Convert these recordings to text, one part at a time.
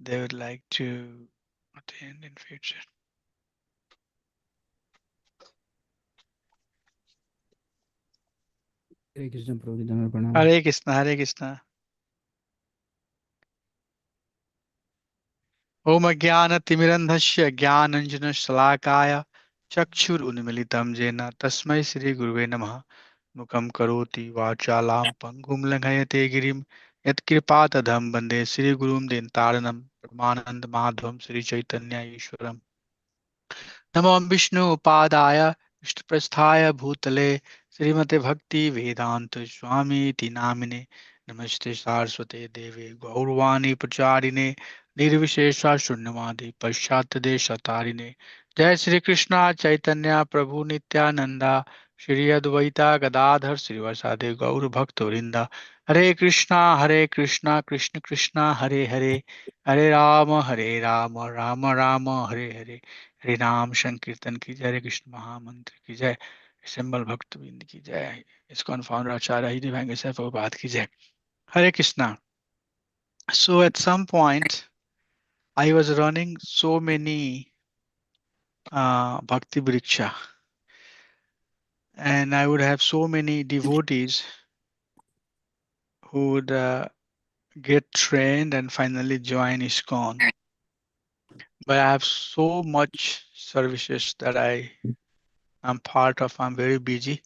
they would like to attend in future. Hare Krishna Prabhuji, Dhamma Pranam. Hare Krishna, Hare Krishna. Om Jnana-timirandhasya Jnananjana-shalakaya Chakshur-unmilitam Jena Tasmai Shri Guruve Namaha Mukam Karoti Vachalam Pangum Langhayate Girim Yatkripa-tadham Bande Shri Gurum Dintaranam Paramanand Madhvam Shri Chaitanya Ishwaram नमो विष्णु उपादाय विष्णुप्रस्थाय भूतले श्रीमते भक्ति वेदांत स्वामी इति नामिने नमस्ते सारस्वते देवे गौरवाणी प्रचारिणे निर्विशेषा शून्यवादी पश्चात देशतारिणे जय श्री कृष्णा चैतन्य प्रभु नित्यानंदा श्री अद्वैता गदाधर श्रीवासादि गौर भक्त वृंदा हरे कृष्णा कृष्ण कृष्णा हरे हरे हरे राम राम राम हरे हरे हरे नाम संकीर्तन की जय, हरे कृष्ण महामंत्र की जय, सिंबल भक्तविंद की जय, इस्कॉन फाउंडर आचार्य ही दिव्यांग प्रभुपाद की जय. Hare Krishna. So at some point, I was running so many bhakti vriksha, and I would have so many devotees who would get trained and finally join ISKCON. But I have so much services that am part of. I'm very busy.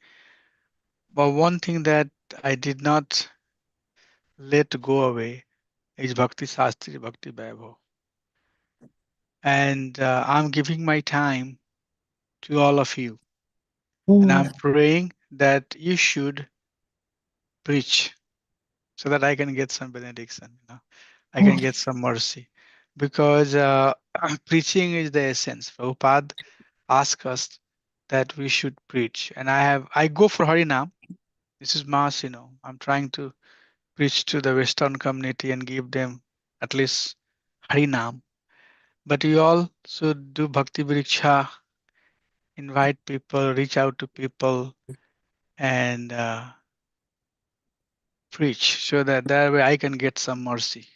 But one thing that I did not let go away is Bhakti Sastri, Bhakti Vaibhav. And I'm giving my time to all of you. And I'm praying that you should preach so that I can get some benediction, I can get some mercy. Because preaching is the essence. Prabhupada asked us that we should preach. And I go for Harinam. This is Mass, I'm trying to preach to the Western community and give them at least Harinam. But you all should do Bhakti Vriksha, invite people, reach out to people, and preach so that way I can get some mercy.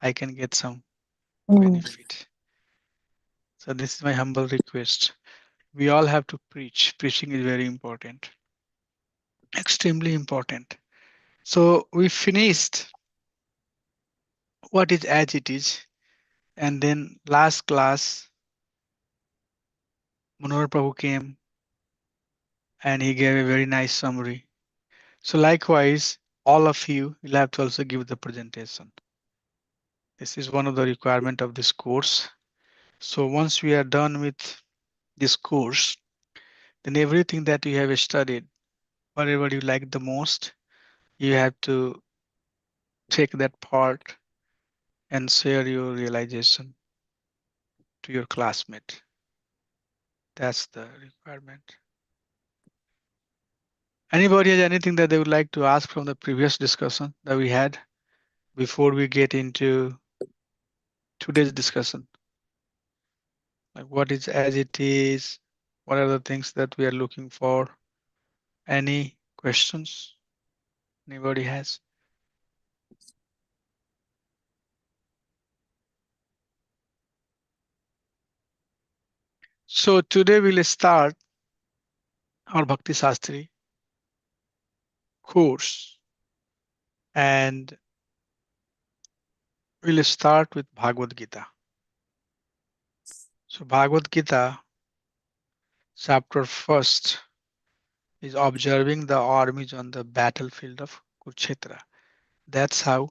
I can get some benefit. So this is my humble request. We all have to preach. Preaching is very important, extremely important. So we finished what is as it is. And then last class, Manohar Prabhu came and he gave a very nice summary. So likewise, all of you will have to also give the presentation. This is one of the requirement of this course. So once we are done with this course, then everything that you have studied, whatever you like the most, you have to take that part and share your realization to your classmate. That's the requirement. Anybody has anything that they would like to ask from the previous discussion that we had before we get into today's discussion? Like what is as it is? What are the things that we are looking for? Any questions anybody has? So today we'll start our Bhakti Sastri course, and we'll start with Bhagavad Gita. So Bhagavad Gita chapter first is observing the armies on the battlefield of Kurukshetra. That's how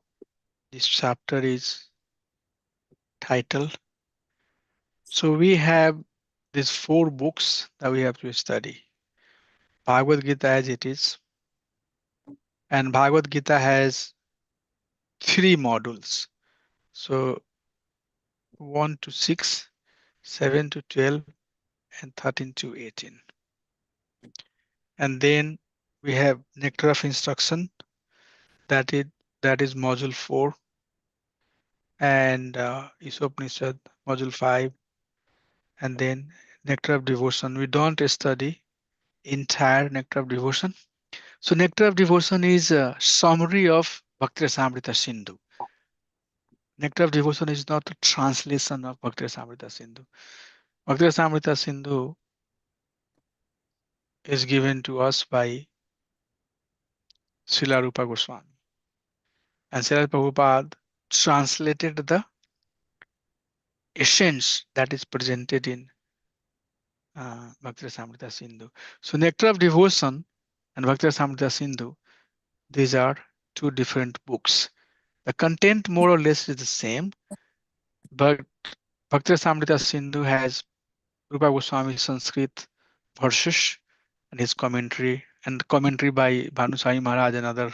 this chapter is titled. So we have these 4 books that we have to study. Bhagavad Gita as it is, and Bhagavad Gita has 3 modules. So 1 to 6, 7 to 12, and 13 to 18. And then we have Nectar of Instruction, that is module 4, and Isopnishad module 5, and then Nectar of Devotion. We don't study entire Nectar of Devotion. So Nectar of Devotion is a summary of Bhakti Rasamrita Sindhu. Nectar of Devotion is not a translation of Bhakti Rasamrita Sindhu. Bhakti Rasamrita Sindhu is given to us by Srila Rupa Goswami. And Srila Prabhupada translated the essence that is presented in Bhakti Rasamrita Sindhu. So Nectar of Devotion and Bhakti Rasamrita Sindhu, these are two different books. The content more or less is the same, but Bhakti Rasamrita Sindhu has Rupa Goswami's Sanskrit verses and his commentary and commentary by Bhanusai Maharaj and other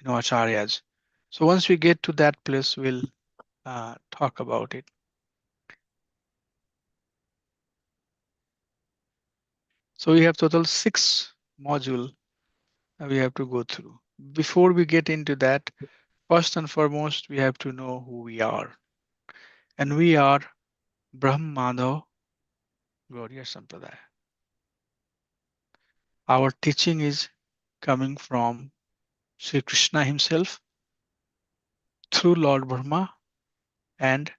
acharyas. So once we get to that place, we'll talk about it. So we have total 6 module we have to go through. Before we get into that, first and foremost, we have to know who we are. And we are Brahmano Gauriya Sampradaya. Our teaching is coming from Sri Krishna himself through Lord Brahma and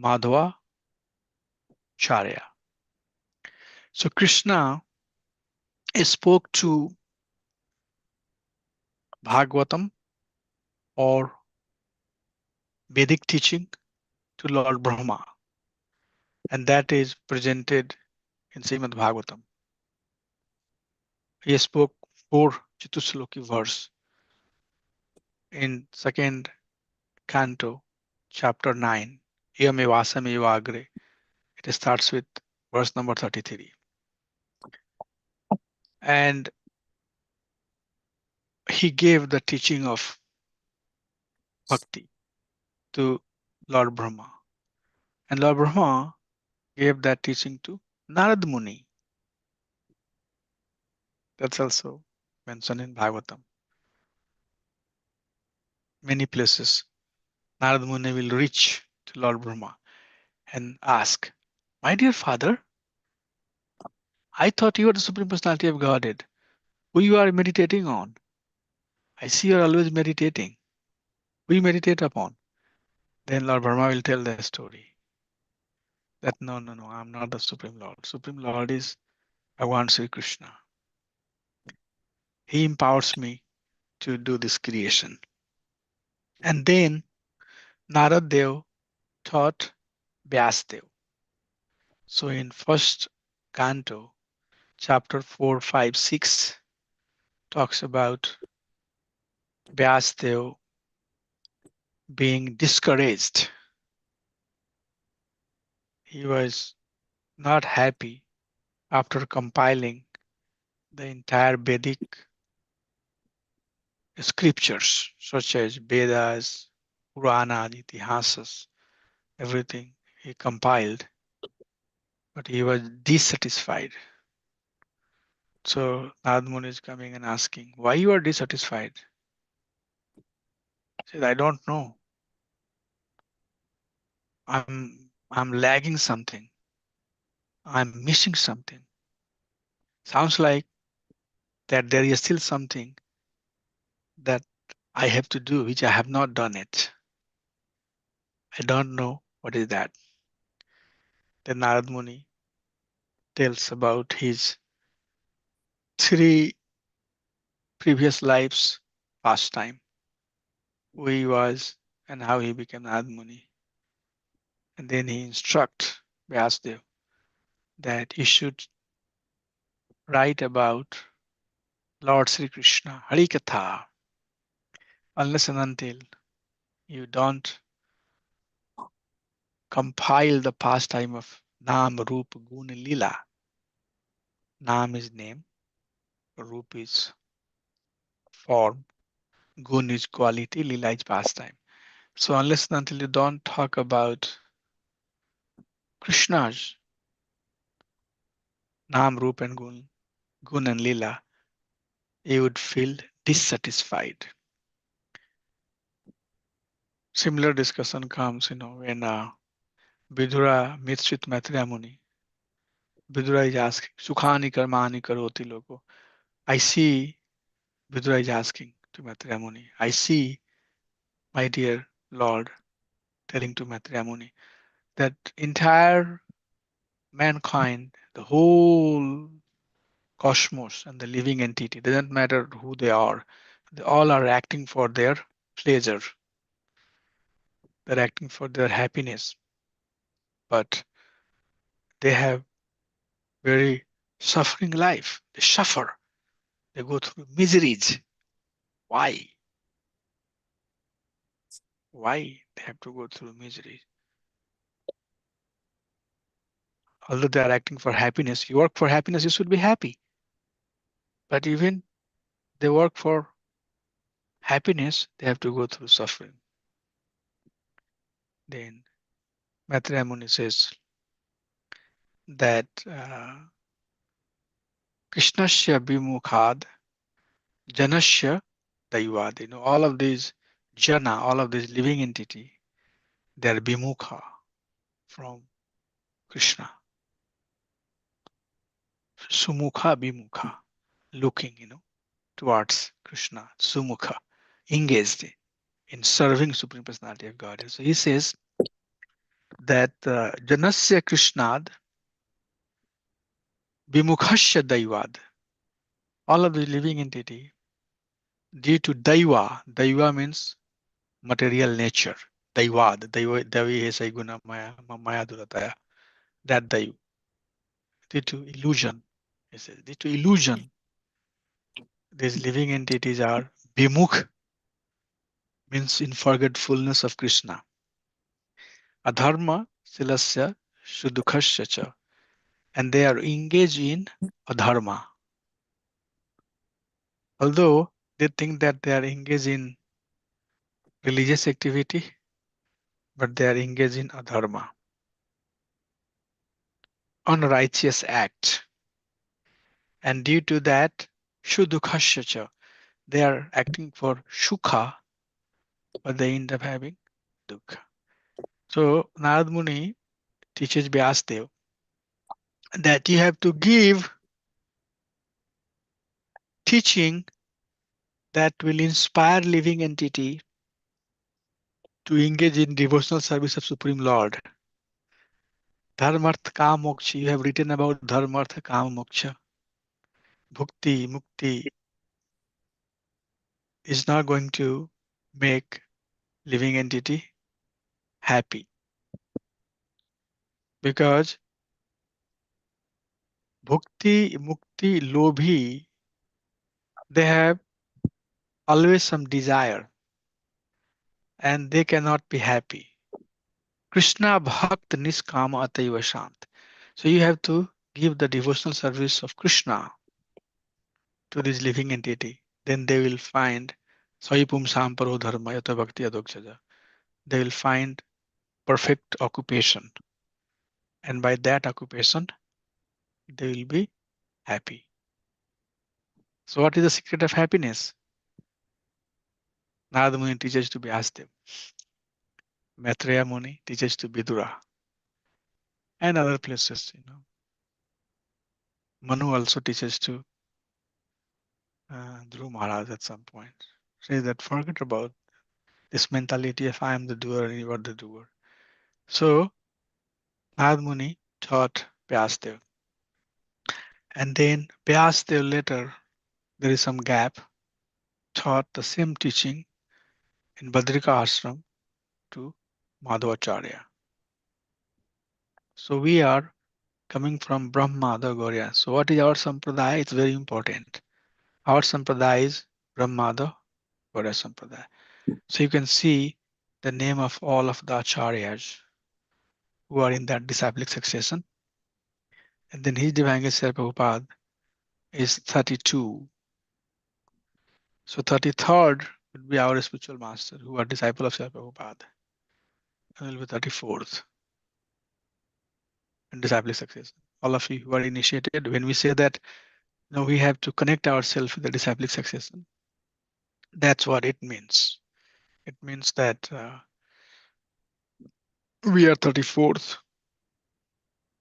Madhva Charya. So Krishna spoke to Bhagavatam or Vedic teaching to Lord Brahma, and that is presented in Srimad Bhagavatam. He spoke 4 Chatusloki verse in second canto, chapter 9, Yamevasame Agre. It starts with verse number 33. And he gave the teaching of bhakti to Lord Brahma. And Lord Brahma gave that teaching to Narad Muni. That's also mentioned in Bhagavatam. Many places, Narad Muni will reach to Lord Brahma and ask, my dear father, I thought you are the Supreme Personality of Godhead. Who you are meditating on? I see you are always meditating. Who you meditate upon? Then Lord Brahma will tell the story that no, I'm not the Supreme Lord. Supreme Lord is Bhagavan Sri Krishna. He empowers me to do this creation. And then Narad Dev taught Vyasdev. So in first canto, chapter 4, 5, 6 talks about Vyasdev being discouraged. He was not happy after compiling the entire Vedic scriptures such as Vedas, Puranas, Itihasas, everything he compiled, but he was dissatisfied. So Narad Muni is coming and asking, why you are dissatisfied? He said, I don't know. I'm lagging something. I'm missing something. Sounds like that there is still something that I have to do which I have not done it. I don't know what is that. Then Narad Muni tells about his 3 previous lives pastime, who he was and how he became Narad Muni. And then he instructs Vyasdev that you should write about Lord Sri Krishna, Harikatha, unless and until you don't compile the pastime of Nam, Roop, Gun, Lila. Nam is name, Roop is form, Gun is quality, Lila is pastime. So unless and until you don't talk about Krishna's Nam, Roop and Gun and Lila, you would feel dissatisfied. Similar discussion comes, when Vidura meets with Maitreya Muni. Vidura is asking, Sukhani karmani karoti logo. I see, Vidura is asking to Maitreya Muni, I see, my dear Lord, telling to Maitreya Muni that entire mankind, the whole cosmos and the living entity, doesn't matter who they all are acting for their pleasure, they're acting for their happiness, but they have very suffering life. They suffer, they go through miseries. Why? Why they have to go through miseries? Although they are acting for happiness, you work for happiness, you should be happy. But even they work for happiness, they have to go through suffering. Then Maitreya Muni says that Krishnasya Bimukhad Janasya Daivad. All of these jana, all of these living entity, they are Bimukha from Krishna. Sumukha Bimukha, looking, towards Krishna. Sumukha, engaged in serving Supreme Personality of Godhead. So he says that Janasya Krishnad Bimukhasya Daivad. All of the living entity, due to Daiva means material nature. Daivi hai sai guna maya durataya. That Daiva, due to illusion. He says, due to illusion, these living entities are Bimukh, means in forgetfulness of Krishna. Adharma silasya sudukhasya cha. And they are engaged in adharma. Although they think that they are engaged in religious activity, but they are engaged in adharma, unrighteous act. And due to that, shudukhasya, they are acting for sukha, but they end up having dukkha. So Narad Muni teaches Vyasdev that you have to give teaching that will inspire living entity to engage in devotional service of Supreme Lord. Dharmarth Kam Moksha. You have written about Dharmarth Kam Moksha. Bhukti, Mukti is not going to make living entity happy because Bhukti, Mukti, Lobhi, they have always some desire and they cannot be happy. Krishna Bhakt Niskama Ataiva Shant. So you have to give the devotional service of Krishna to this living entity. Then they will find Saipum Samparo Dharma Yata Bhakti Adoksaja. They will find perfect occupation. And by that occupation, they will be happy. So what is the secret of happiness? Narada Muni teaches to Vyasdev. Maitreya Muni teaches to Vidura and other places. Manu also teaches to Dhruv Maharaj at some point. Says that forget about this mentality if I am the doer and you are the doer. So Narad Muni taught Vyasdev. And then Vyasdev later, there is some gap, taught the same teaching in Badrika Ashram to Madhvacharya. So we are coming from Brahma, the Gauriya. So what is our Sampradaya? It's very important. Our Sampradaya is Brahma, the Gauriya Sampradaya. So you can see the name of all of the Acharyas who are in that disciplic succession. And then his Divine Grace Prabhupada is 32. So 33rd would be our spiritual master who are disciple of Srila Prabhupada. And will be 34th in disciplic succession. All of you who are initiated, when we say that we have to connect ourselves with the disciplic succession, that's what it means. It means that we are 34th.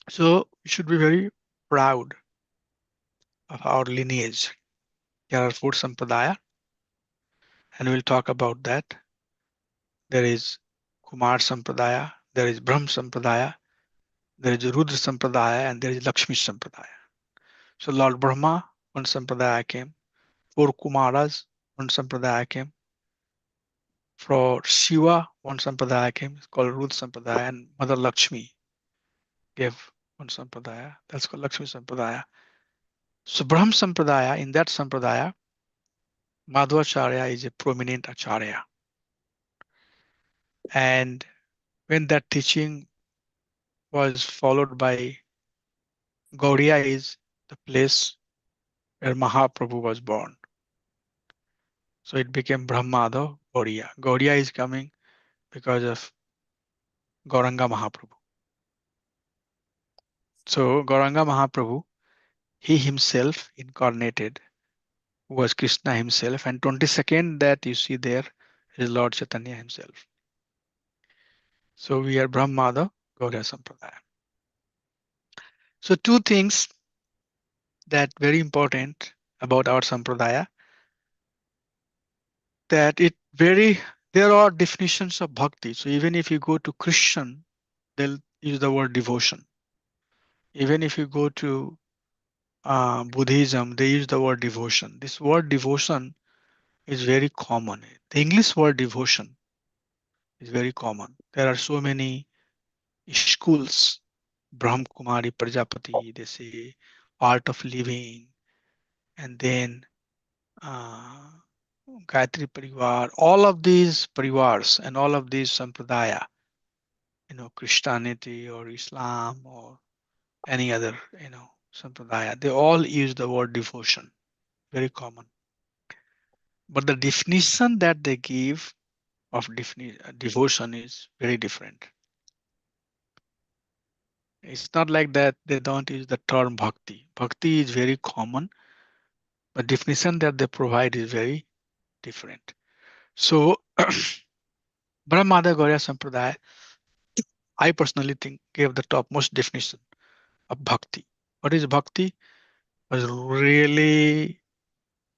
So we should be very proud of our lineage. There are four sampradaya, and we'll talk about that. There is Kumar Sampradaya, there is Brahm Sampradaya, there is Rudra Sampradaya, and there is Lakshmi Sampradaya. So Lord Brahma, one Sampradaya came. Four Kumaras, one Sampradaya came. For Shiva, one Sampradaya came. It's called Rudra Sampradaya, and Mother Lakshmi gave one Sampradaya. That's called Lakshmi Sampradaya. So Brahm Sampradaya, in that Sampradaya, Madhvacharya is a prominent Acharya. And when that teaching was followed by Gaudiya is the place where Mahaprabhu was born. So it became Brahmada Gaudiya. Gaudiya is coming because of Gauranga Mahaprabhu. So Gauranga Mahaprabhu, he himself incarnated, was Krishna himself, and 22nd that you see there is Lord Chaitanya himself. So we are Brahmada Gaudiya Sampradaya. So two things that very important about our Sampradaya, that it very there are definitions of bhakti. So even if you go to Christian, they'll use the word devotion. Even if you go to Buddhism, they use the word devotion. This word devotion is very common. The English word devotion is very common. There are so many schools, Brahm Kumari Prajapati, they say art of living, and then uh, Gayatri Parivar, all of these parivars and all of these sampradaya, Christianity or Islam or any other, sampradaya, they all use the word devotion, very common. But the definition that they give of devotion is very different. It's not like that they don't use the term bhakti. Bhakti is very common. The definition that they provide is very different. So, Brahmada Gaurya Sampradaya, I personally think, gave the topmost definition of bhakti. What is bhakti? Was really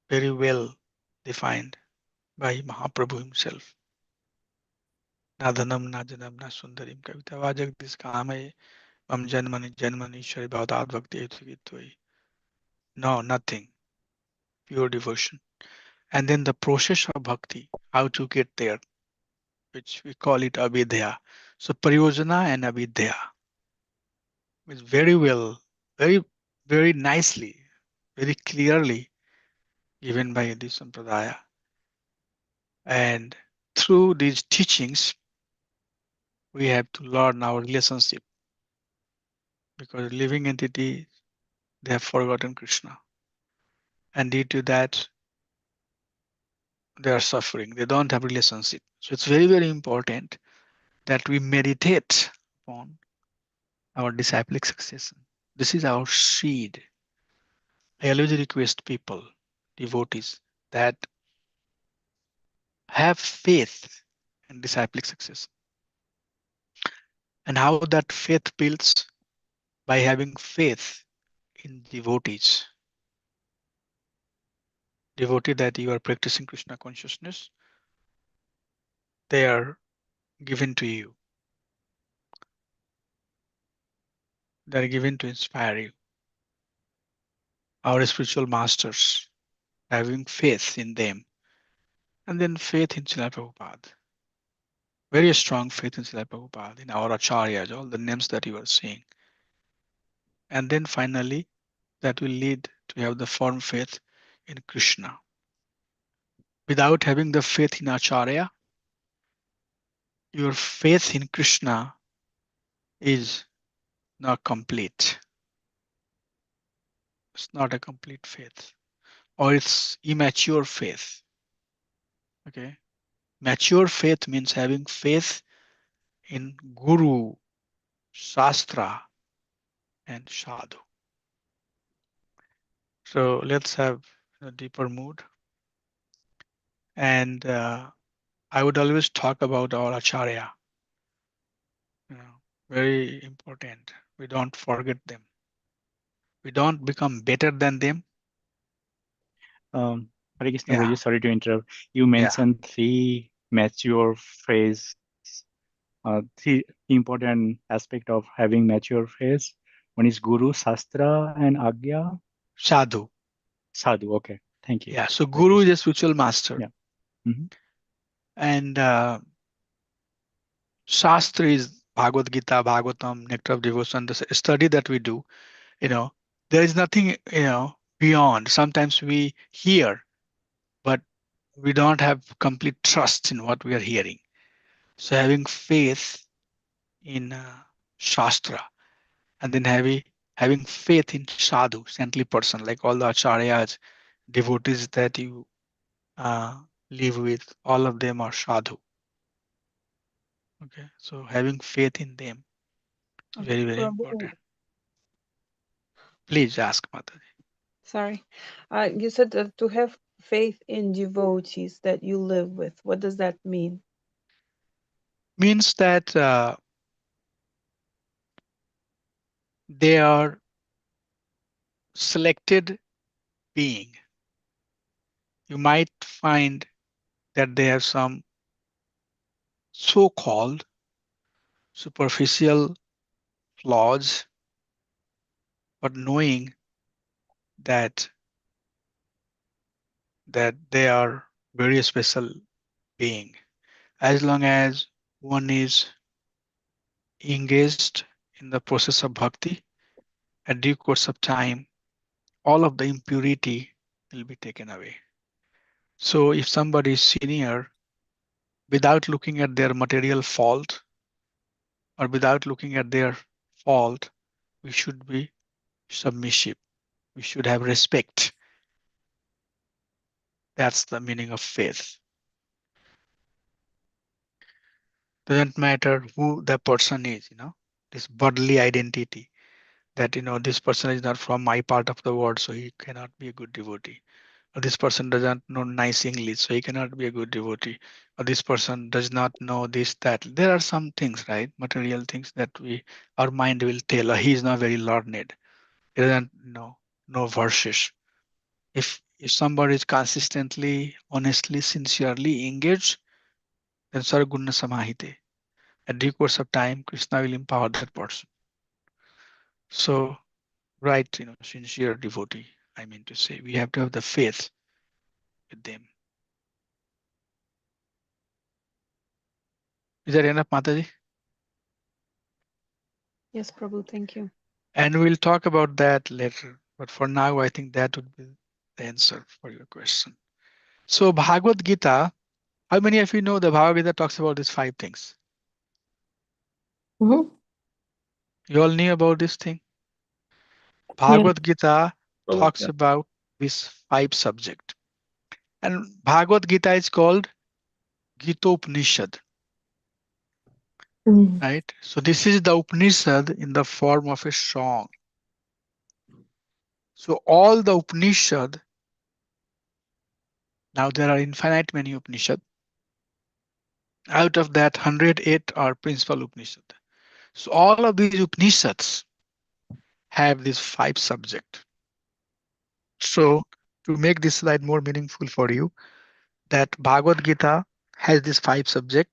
very well defined by Mahaprabhu himself. Na dhanam, na janam, na sundarim kavita vajak this kame mam janmani janmani shari bhavdat bhakti etu. No, nothing. Pure devotion. And then the process of bhakti, how to get there, which we call it abhidhya. So pariyojana and abhidhya is very well, very, very nicely, very clearly given by the Sampradaya. And through these teachings, we have to learn our relationship because living entity, they have forgotten Krishna. And due to that, they are suffering. They don't have relationship. So it's very, very important that we meditate upon our disciplic succession. This is our seed. I always request people, devotees, that have faith in disciplic success. And how that faith builds by having faith in devotees. Devotee that you are practicing Krishna consciousness, they are given to you. They are given to inspire you. Our spiritual masters, having faith in them, and then faith in Srila Prabhupada. Very strong faith in Srila Prabhupada, in our acharyas, all the names that you are seeing. And then finally, that will lead to have the firm faith in Krishna. Without having the faith in Acharya, your faith in Krishna is not complete. It's not a complete faith, or it's immature faith. Okay. Mature faith means having faith in Guru, Shastra, and Sadhu. So let's have a deeper mood. And I would always talk about our Acharya. You know, very important. We don't forget them. We don't become better than them. Hare Krishna Yeah, Guruji, sorry to interrupt. You yeah, mentioned three mature phrases three important aspect of having mature faith. One is Guru, Shastra, and Agya. Sadhu. Sadhu. Okay, thank you. Yeah. So Hare Guru is Krishna. a spiritual master, Yeah. Hmm. and Shastra is Bhagavad Gita, Bhagavatam, Nectar of Devotion. The study that we do, you know, there is nothing, beyond. Sometimes we hear, but we don't have complete trust in what we are hearing. So having faith in Shastra, and then having faith in sadhu, saintly person, like all the acharyas, devotees that you uh, live with, all of them are sadhu. Okay, so having faith in them is very, very important. Prabhu, Please ask Mataji. sorry. You said that to have faith in devotees that you live with. What does that mean? Means that they are selected being. You might find that they have some so-called superficial flaws, but knowing that they are very special being. As long as one is engaged in the process of bhakti, at due course of time, all of the impurity will be taken away. So if somebody is senior, without looking at their material fault or without looking at their fault, we should be submissive. We should have respect. That's the meaning of faith. Doesn't matter who the person is, this bodily identity, that this person is not from my part of the world, so he cannot be a good devotee. Or this person doesn't know nice English, so he cannot be a good devotee. Or this person does not know this, that. There are some things, right? Material things that our mind will tell. He is not very learned. He doesn't know verses. If somebody is consistently, honestly, sincerely engaged, then Sarguna Samahite. At due course of time, Krishna will empower that person. So, right, sincere devotee, I mean to say, we have to have the faith with them. Is that enough, Mataji? Yes, Prabhu, thank you. And we'll talk about that later. But for now, I think that would be the answer for your question. So, Bhagavad Gita, how many of you know the Bhagavad Gita talks about these five things? Mm-hmm. You all knew about this thing? Yeah. Bhagavad Gita Oh, talks yeah. about these five subjects. And Bhagavad Gita is called Gita Upanishad, Mm. right? So this is the Upanishad in the form of a song. So all the Upanishad, now there are infinite many Upanishad. Out of that, 108 are principal Upanishad. So all of these Upanishads have these five subjects. So to make this slide more meaningful for you, that Bhagavad Gita has these five subjects,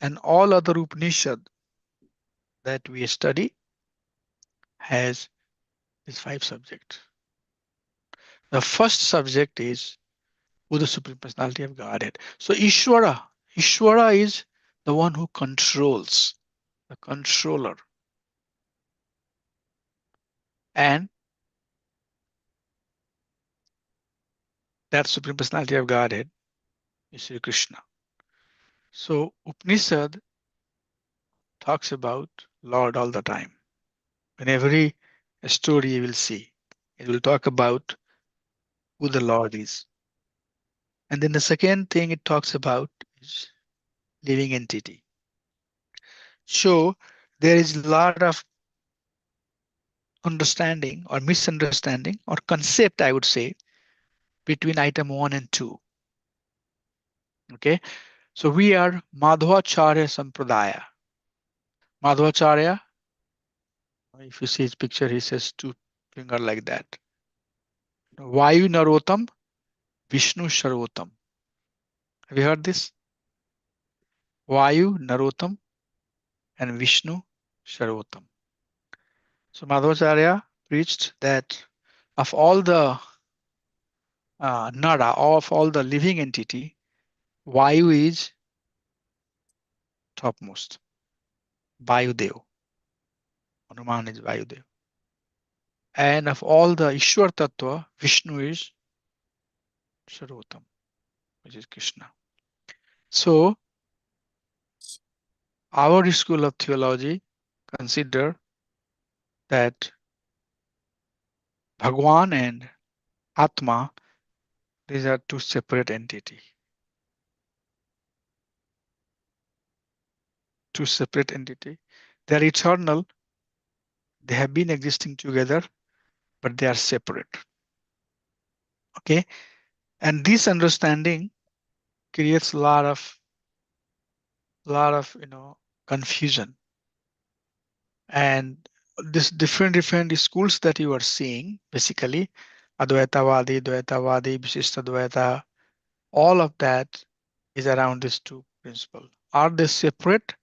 and all other Upanishad that we study has these five subjects. The first subject is who the Supreme Personality of Godhead. So Ishvara is the one who controls, the controller. And that Supreme Personality of Godhead is Sri Krishna. So Upanishad talks about Lord all the time. In every story you will see, it will talk about who the Lord is. And then the second thing it talks about is living entity. So there is a lot of understanding or misunderstanding or concept, I would say, between item 1 and 2. Okay, so we are Madhvacharya Sampradaya. Madhvacharya, if you see his picture, he says two finger like that. Vayu Narotam, Vishnu Sharotam. Have you heard this? Vayu Narotam, and Vishnu Sarvottam. So Madhvacharya preached that of all the nada, of all the living entity, Vayu is topmost. Vayudev. Hanuman is Vayudev. And of all the Ishwar Tattva, Vishnu is Sarvottam, which is Krishna. So our school of theology consider that Bhagwan and Atma, these are two separate entities. Two separate entities. They are eternal. They have been existing together, but they are separate. Okay, and this understanding creates a lot of confusion. And this different schools that you are seeing, basically, Advaitavadi, Dvaitavadi, Vishishtadvaita, all of that is around these two principles. Are they separate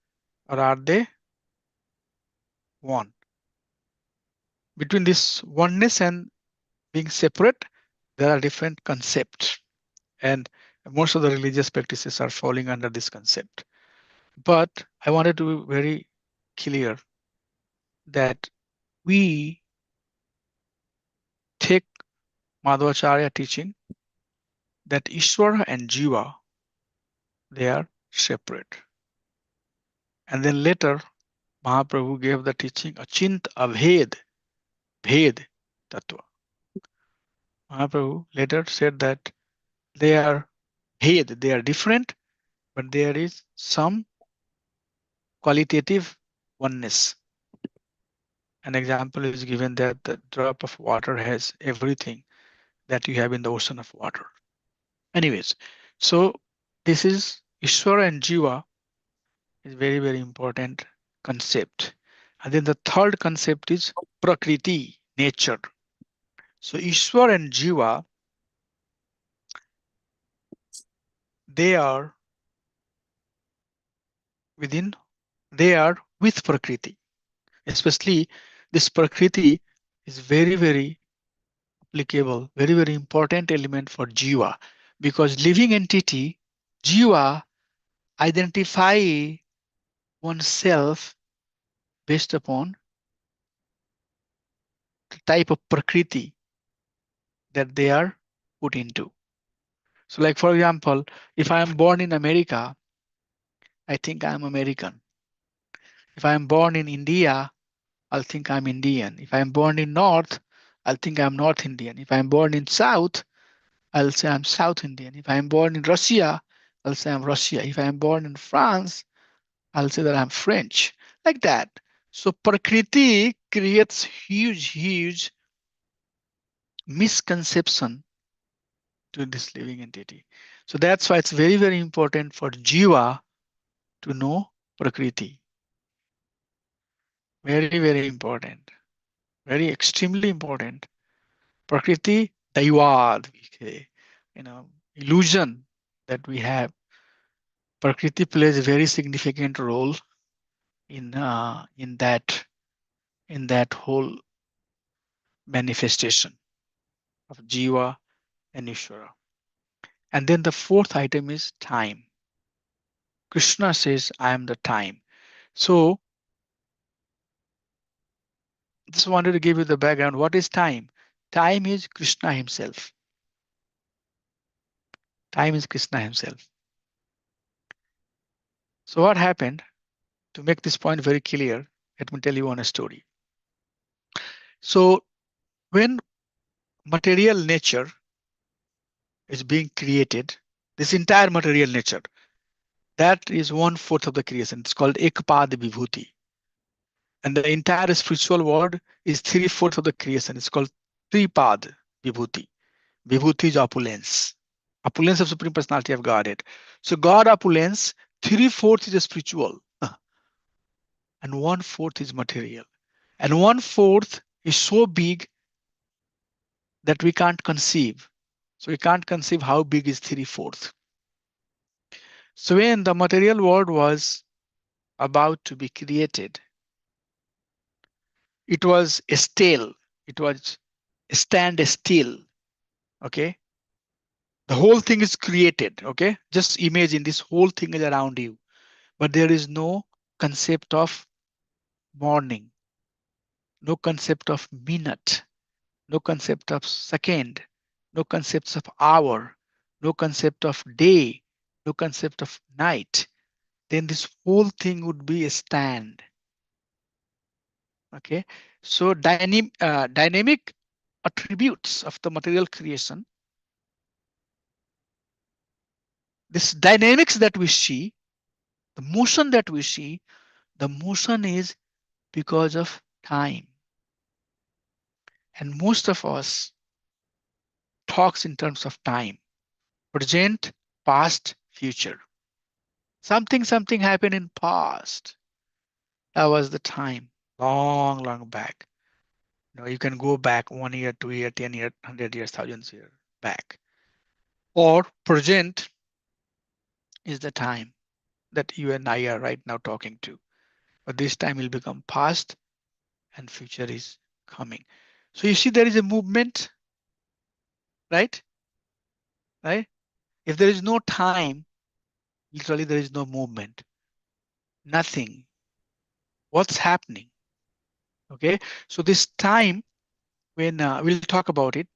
or are they one? Between this oneness and being separate, there are different concepts. And most of the religious practices are falling under this concept. But I wanted to be very clear that we take Madhvacharya teaching that Ishvara and Jiva, they are separate. And then later, Mahaprabhu gave the teaching Achint Abhed, Bhed Tattva. Mahaprabhu later said that they are Bhed, they are different, but there is some qualitative oneness. An example is given that the drop of water has everything that you have in the ocean of water. Anyways, so this is Ishvara and Jiva is very, very important concept. And then the third concept is Prakriti, nature. So Ishvara and Jiva, they are with Prakriti. Especially this Prakriti is very, very applicable, very, very important element for Jiva, because living entity, Jiva, identify oneself based upon the type of Prakriti that they are put into. So like, for example, if I am born in America, I think I'm American. If I am born in India, I'll think I'm Indian. If I'm born in North, I'll think I'm North Indian. If I'm born in South, I'll say I'm South Indian. If I'm born in Russia, I'll say I'm Russia. If I'm born in France, I'll say that I'm French. Like that. So Prakriti creates huge misconception to this living entity. So that's why it's very, very important for Jiva to know Prakriti. Very, very important. Very extremely important. Prakriti Daivad, we say, illusion that we have. Prakriti plays a very significant role in that whole manifestation of Jiva and Ishvara. And then the fourth item is time. Krishna says, I am the time. So just wanted to give you the background. What is time? Time is Krishna himself. Time is Krishna himself. So what happened? To make this point very clear, let me tell you one story. So when material nature is being created, this entire material nature, that is 1/4 of the creation. It's called Ekpad Vibhuti. And the entire spiritual world is 3/4 of the creation. It's called Tripad Vibhuti. Vibhuti is opulence. Opulence of Supreme Personality of Godhead. So God opulence, 3/4 is spiritual. And 1/4 is material. And 1/4 is so big that we can't conceive. So we can't conceive how big is 3/4. So when the material world was about to be created. It was still. It was stand still. Okay. The whole thing is created. Okay. Just imagine this whole thing is around you, but there is no concept of morning, no concept of minute, no concept of second, no concepts of hour, no concept of day, no concept of night. Then this whole thing would be a stand. Okay. So dynamic attributes of the material creation, this dynamics that we see, the motion that we see, the motion is because of time. And most of us talks in terms of time, present, past, future. Something happened in past. That was the time, long back. You can go back 1 year, 2 year, 10 year, 100 years, thousands years back. Or present is the time that you and I are right now talking to. But this time will become past and future is coming. So you see there is a movement, right? Right? If there is no time, literally there is no movement. Nothing. What's happening? Okay. So this time, when we'll talk about it,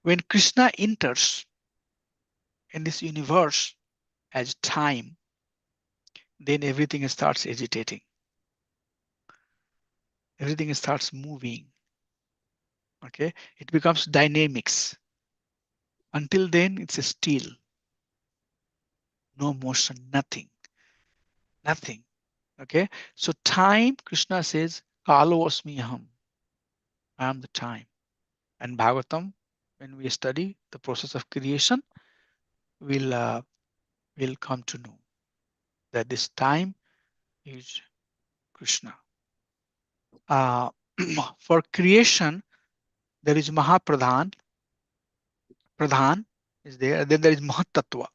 when Krishna enters in this universe as time, then everything starts agitating. Everything starts moving. Okay. It becomes dynamics. Until then, it's still. No motion, nothing. Nothing. Okay. So time, Krishna says, Kalo asmi aham. I am the time. And Bhagavatam, when we study the process of creation, we'll come to know that this time is Krishna. For creation, there is Mahapradhan. Pradhan is there. Then there is Mahatattva.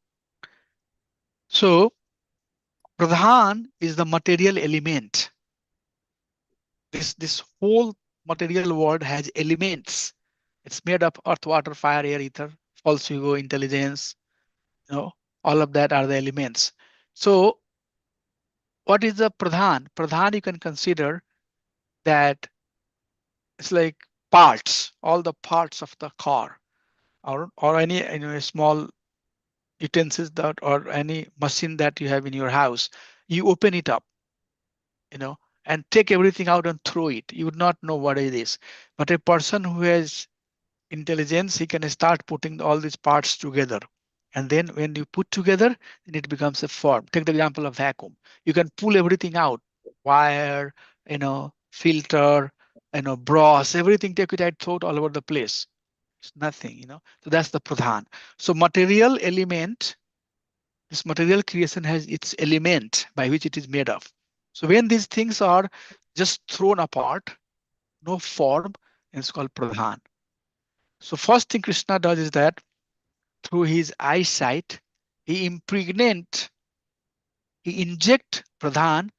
So Pradhan is the material element. This whole material world has elements. It's made up earth, water, fire, air, ether, false ego, intelligence. All of that are the elements. So what is the Pradhan? Pradhan you can consider that it's like parts, all the parts of the car, or any small utensils that or any machine that you have in your house. You open it up, and take everything out and throw it. You would not know what it is. But a person who has intelligence, he can start putting all these parts together. And then when you put together, then it becomes a form. Take the example of vacuum. You can pull everything out, wire, filter, brass, everything, take it out, throw it all over the place. It's nothing. So that's the pradhan. So material element, this material creation has its element by which it is made of. So when these things are just thrown apart, no form, it's called pradhan. So first thing Krishna does is that through his eyesight, he inject pradhan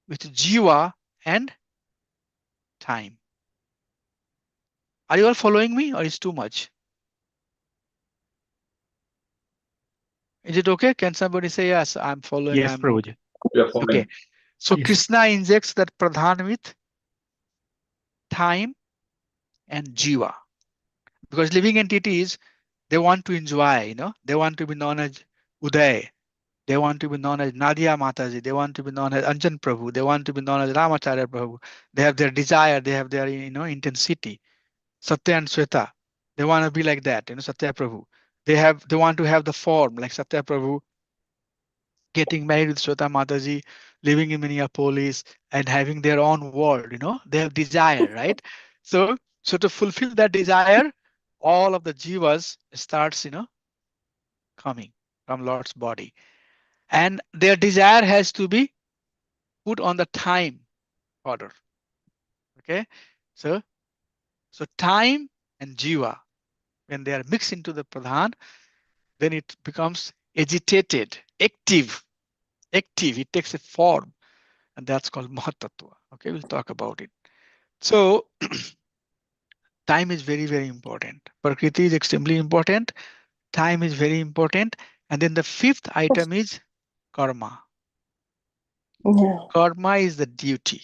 with jiva and time. Are you all following me or is too much? Is it okay? Can somebody say yes? I'm following. Yes, I'm okay. Prabhuji. Okay. So Yes. Krishna injects that pradhan with time and jiva. Because living entities, they want to enjoy, they want to be known as Uday. They want to be known as Nadia Mataji. They want to be known as Anjan Prabhu. They want to be known as Ramacharya Prabhu. They have their desire. They have their, intensity. Satya and Sweta. They want to be like that, Satya Prabhu. They want to have the form like Satya Prabhu, getting married with Sweta Mataji, living in Minneapolis and having their own world, they have desire, right? So to fulfill that desire, all of the jivas starts, coming from Lord's body. And their desire has to be put on the time order. Okay. So time and jiva, when they are mixed into the pradhan, then it becomes agitated, active. active. It takes a form, and that's called Mahatattva. Okay, we'll talk about it. So time is very, very important. Prakriti is extremely important. Time is very important. And then the fifth item is karma. Yeah. Karma is the duty,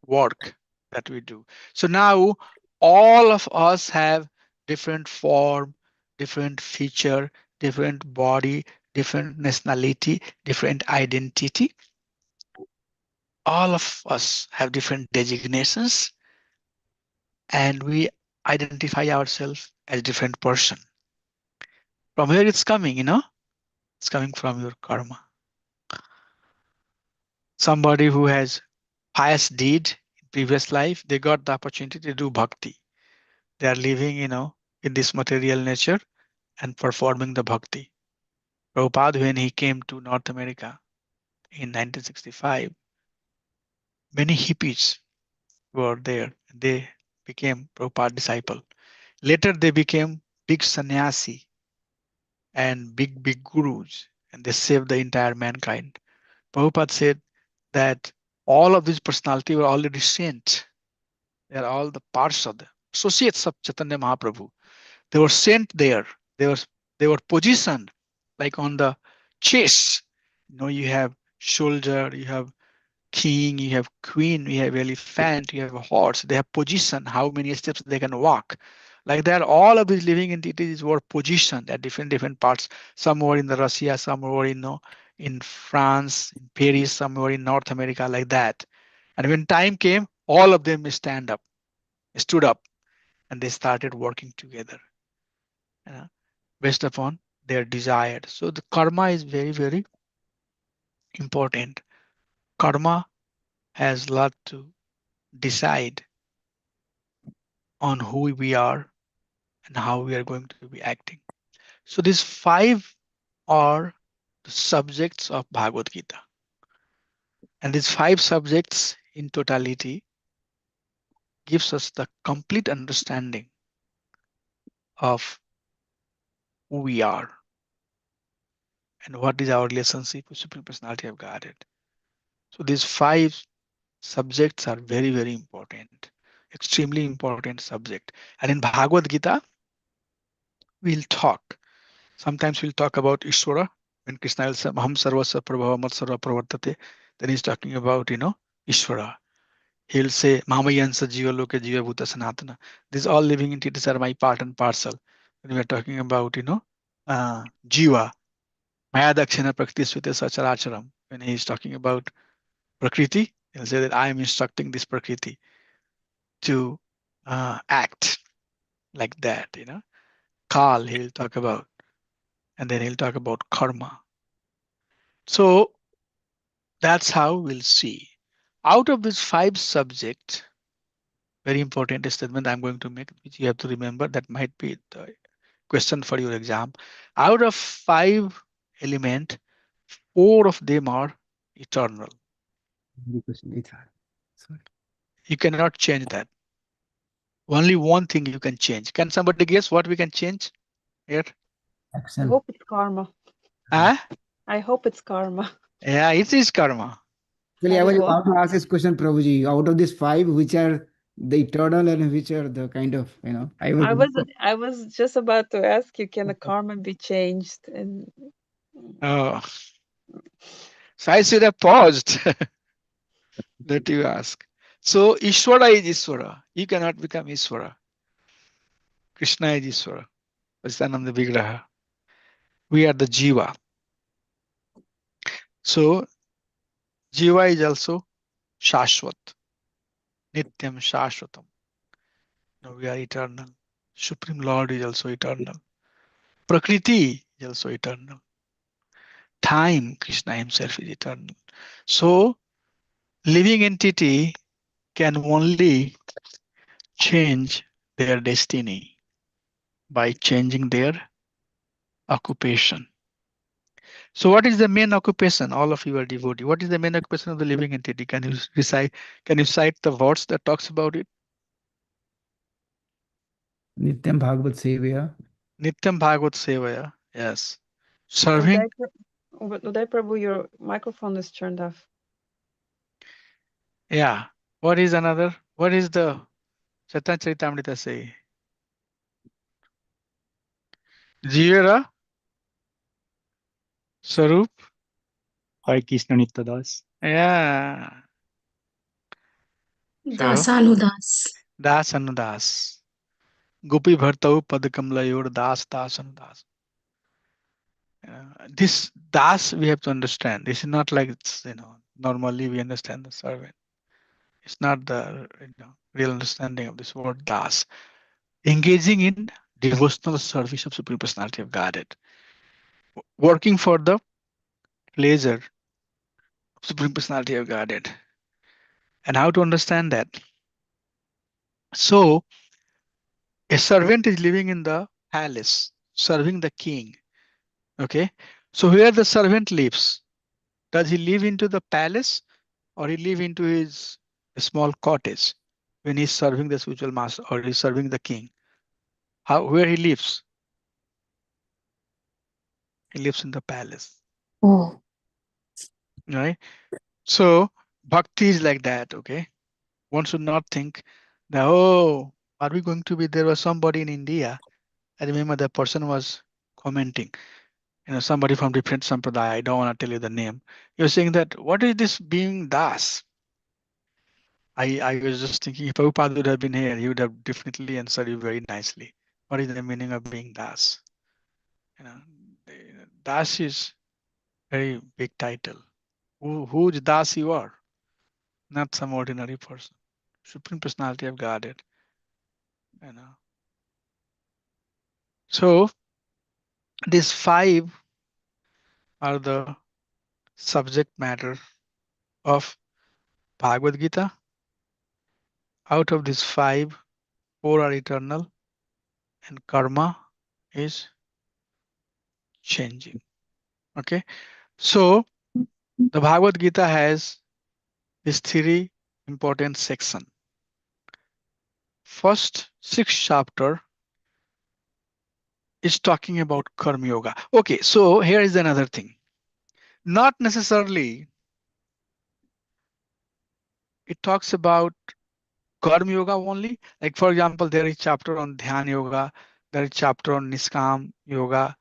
work that we do. So now all of us have different form, different feature, different body, different nationality, different identity. All of us have different designations, and we identify ourselves as different person. From where it's coming, it's coming from your karma. Somebody who has pious deed in previous life, they got the opportunity to do bhakti. They are living, in this material nature and performing the bhakti. Prabhupada, when he came to North America in 1965, many hippies were there. They became Prabhupada disciple. Later, they became big sannyasi and big gurus, and they saved the entire mankind. Prabhupada said that all of these personalities were already saints. They are all the Parshad, associates of Chaitanya Mahaprabhu. They were sent there. They were they were positioned like on the chess. You have soldier, you have king, you have queen, you have elephant, you have a horse. They have position, how many steps they can walk. Like that, all of these living entities were positioned at different parts. Some were in the Russia, some were in France, in Paris, some were in North America, like that. And when time came, all of them stood up, and they started working together, you know, based upon their desire. So the karma is very, very important. Karma has a lot to decide on who we are and how we are going to be acting. So these five are the subjects of Bhagavad Gita. And these five subjects in totality gives us the complete understanding of who we are and what is our relationship with Supreme Personality of Godhead. So these five subjects are very, very important, extremely important subject. And in Bhagavad Gita, we'll talk. Sometimes we'll talk about Ishvara. When Krishna will say, Maham Sarvasva Prabhava Mat Sarva Pravartate, then he's talking about, Ishvara. He'll say, Mamayansa Jiva Loka Jiva Bhuta Sanatana. These all living entities are my part and parcel. When we're talking about, Jiva, Maya Dakshina Prakriti Svita Sacharacharam. When he's talking about Prakriti, he'll say that I am instructing this Prakriti to act like that, Kal, he'll talk about, and then he'll talk about karma. So that's how we'll see. Out of these five subjects, very important statement I'm going to make, which you have to remember, that might be the question for your exam. Out of five elements, four of them are eternal. Sorry. You cannot change that. Only one thing you can change. Can somebody guess what we can change here? I Action. hope it's karma. Ah, I hope it's karma. yeah, it is karma. Actually, I was Haribo. about to ask this question, Prabhuji. Out of these five, which are the eternal and which are the kind of, I was just about to ask you, can the karma be changed? And Oh, so I should have paused. That you ask. So Ishvara is Ishvara. You cannot become Ishvara. Krishna is Ishvara. Vastananda Vigraha. We are the Jiva. So Jiva is also Shashwat. Nityam Shashwatam. No, we are eternal. Supreme Lord is also eternal. Prakriti is also eternal. Time, Krishna himself is eternal. So living entity can only change their destiny by changing their occupation. So what is the main occupation? All of you are devotee. What is the main occupation of the living entity? Can you recite? Can you cite the words that talks about it? Nityam Bhagavad Sevaya. Nityam Bhagavat Sevaya. Yes. so Serving. Uday Prabhu, your microphone is turned off. Yeah. What is another? What is the Chaitanya Charitamrita say? Jivera Sarup. Hi, Krishna Nityadas. Yeah. So Dasanudas. Das Anudas. Gopi Bhartau Padkamlayor Das Das Anudas. This Das we have to understand. This is not like it's, normally we understand the servant. It's not the real understanding of this word Das. Engaging in devotional service of Supreme Personality of Godhead. Working for the pleasure of Supreme Personality of Godhead. And how to understand that? So a servant is living in the palace, serving the king. Okay. So where the servant lives, does he live into the palace or he live into his small cottage when he's serving the spiritual master or he's serving the king? Where he lives? He lives in the palace, Oh. right? So bhakti is like that. Okay. One should not think that, oh, are we going to be, there was somebody in India. I remember the person was commenting, somebody from different sampradaya. I don't want to tell you the name. You're saying that, what is this being das? I was just thinking if Prabhupada would have been here, he would have definitely answered you very nicely. What is the meaning of being das? You know, das is very big title. Whose das you are, not some ordinary person. Supreme Personality of Godhead. You know. So these five are the subject matter of Bhagavad Gita. Out of these five, four are eternal and karma is changing. Okay. So the Bhagavad Gita has these three important sections. First 6 chapter is talking about Karma Yoga. Okay, so here is another thing. Not necessarily it talks about Karma Yoga only. Like for example, there is chapter on Dhyan Yoga, there is chapter on Niskam Yoga,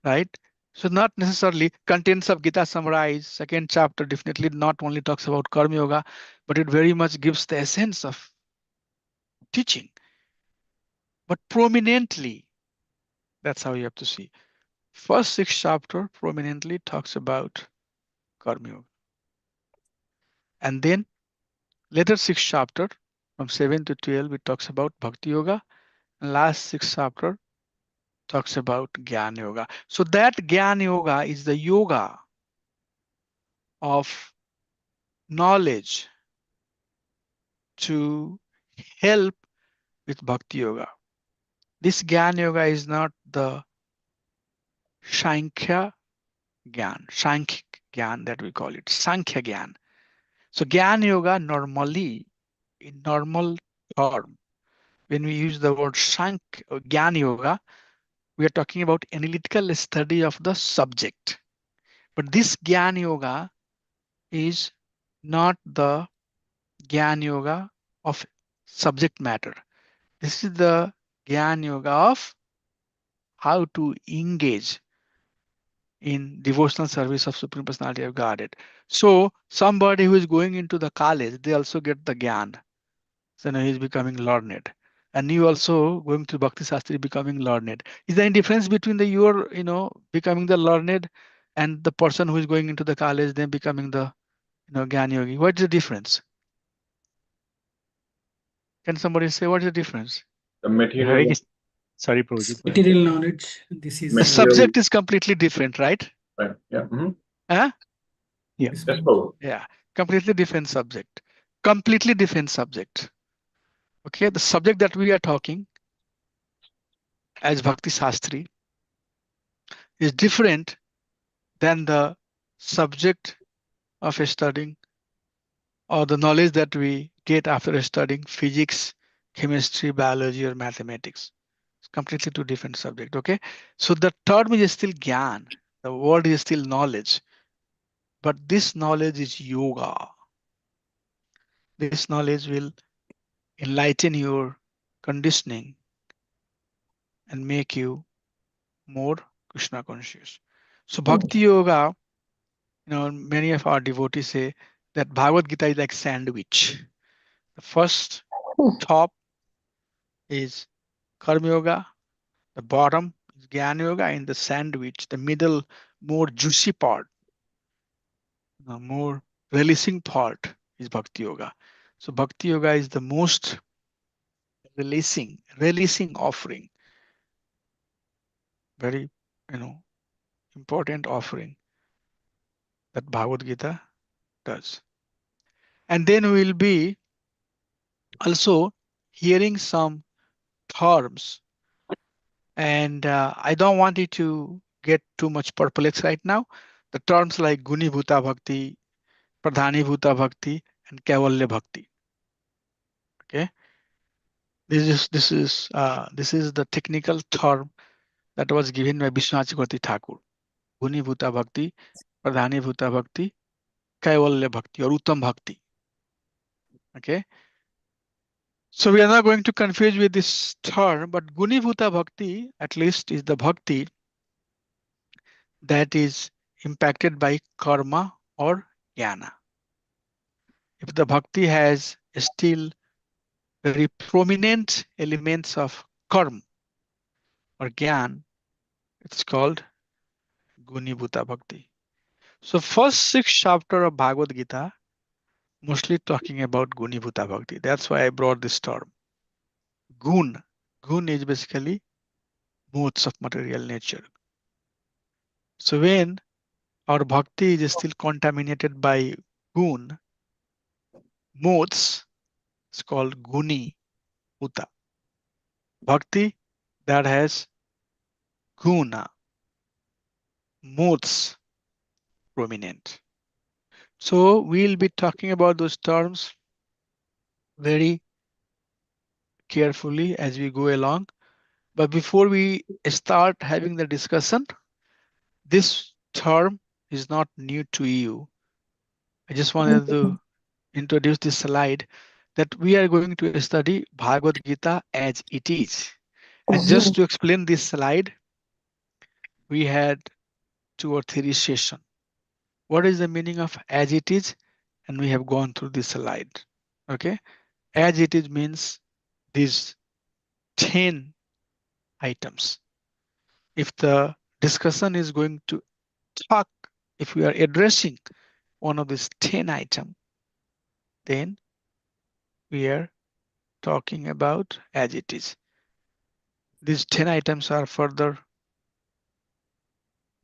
right? So not necessarily contents of Gita summarized. Second chapter definitely not only talks about Karma Yoga, but it very much gives the essence of teaching. But prominently, that's how you have to see. First 6 chapter prominently talks about Karma Yoga. And then later 6 chapter from 7 to 12, it talks about Bhakti Yoga. And last 6 chapter talks about Gyan Yoga. So that Gyan Yoga is the yoga of knowledge to help with Bhakti Yoga. This Gyan Yoga is not the Sankhya Gyan, Sankhya Gyan that we call it, Sankhya Gyan. So Gyan Yoga normally, in normal term, when we use the word Sankhya or Gyan Yoga, we are talking about analytical study of the subject. But this Gyan Yoga is not the Gyan Yoga of subject matter. This is the Gyan Yoga of how to engage in devotional service of Supreme Personality of Godhead. So somebody who is going into the college, they also get the Gyan. So now he's becoming learned. And you also going to Bhakti Sastri becoming learned. Is there any difference between the your, becoming the learned and the person who is going into the college, then becoming the, Gyan Yogi? What's the difference? Can somebody say what's the difference? The Hare material, Krishna. Sorry, Prabhuji, go ahead. Material knowledge. This is The material, subject is completely different, right? right? Yeah. Huh? Yeah. this That's one. cool. Yeah, completely different subject. Completely different subject. Okay, the subject that we are talking as Bhakti Sastri is different than the subject of studying or the knowledge that we get after studying physics, chemistry, biology, or mathematics. It's completely two different subject. Okay, so the term is still Gyan. The word is still knowledge, but this knowledge is yoga. This knowledge will enlighten your conditioning and make you more Krishna conscious. So Bhakti Yoga, many of our devotees say that Bhagavad Gita is like sandwich. The first top is Karma Yoga, the bottom is Jnana Yoga, and the sandwich, the middle, more juicy part, the more releasing part is Bhakti Yoga. So Bhakti Yoga is the most releasing offering, very, important offering that Bhagavad Gita does. And then we will be also hearing some terms, and I don't want you to get too much perplexed right now. The terms like Guni Bhuta Bhakti, Pradhani Bhuta Bhakti, and Kaivalya Bhakti. Okay, this is the technical term that was given by Vishwanath Chakravarti Thakur. Guni Bhuta Bhakti, Pradhani Bhuta Bhakti, Kaivalya Bhakti or Uttam Bhakti. Okay, so we are not going to confuse with this term, but Guni Bhuta Bhakti at least is the bhakti that is impacted by karma or jnana. If the bhakti has still very prominent elements of karma or jnana, it's called Gunibhuta Bhakti. So first 6 chapters of Bhagavad Gita mostly talking about Gunibhuta Bhakti. That's why I brought this term. Gun. Gun is basically modes of material nature. So when our bhakti is still contaminated by gun, modes, it's called Guni Bhuta. Bhakti that has guna, modes prominent. So we'll be talking about those terms very carefully as we go along. But before we start having the discussion, this term is not new to you. I just wanted to introduce this slide that we are going to study Bhagavad Gita as it is. And just to explain this slide, we had 2 or 3 sessions. What is the meaning of as it is? And we have gone through this slide. Okay, as it is means these 10 items. If the discussion is going to talk, if we are addressing one of these 10 items, then we are talking about as it is. These 10 items are further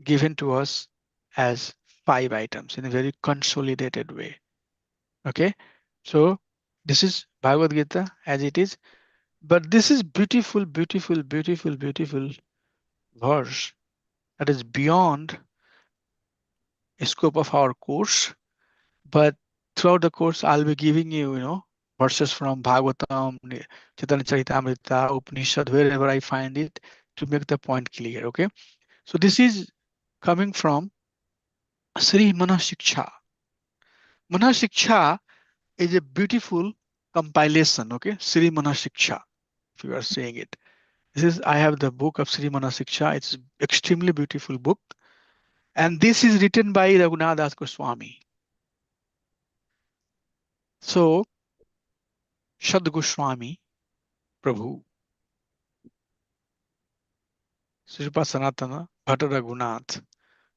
given to us as 5 items in a very consolidated way. Okay, so this is Bhagavad Gita as it is, but this is beautiful, beautiful, beautiful, beautiful verse that is beyond the scope of our course. But throughout the course, I'll be giving you, verses from Bhagavatam, Chaitanya Charitamrita, Upanishad, wherever I find it to make the point clear. Okay, so this is coming from Sri Manasiksha. Manasiksha is a beautiful compilation. Okay, Sri Manasiksha, if you are saying it. I have the book of Sri Manasiksha. It's extremely beautiful book. And this is written by Raghunath Das Goswami. So, Shad Goswami Prabhu, Sripa Sanatana, Bhatta Raghunath,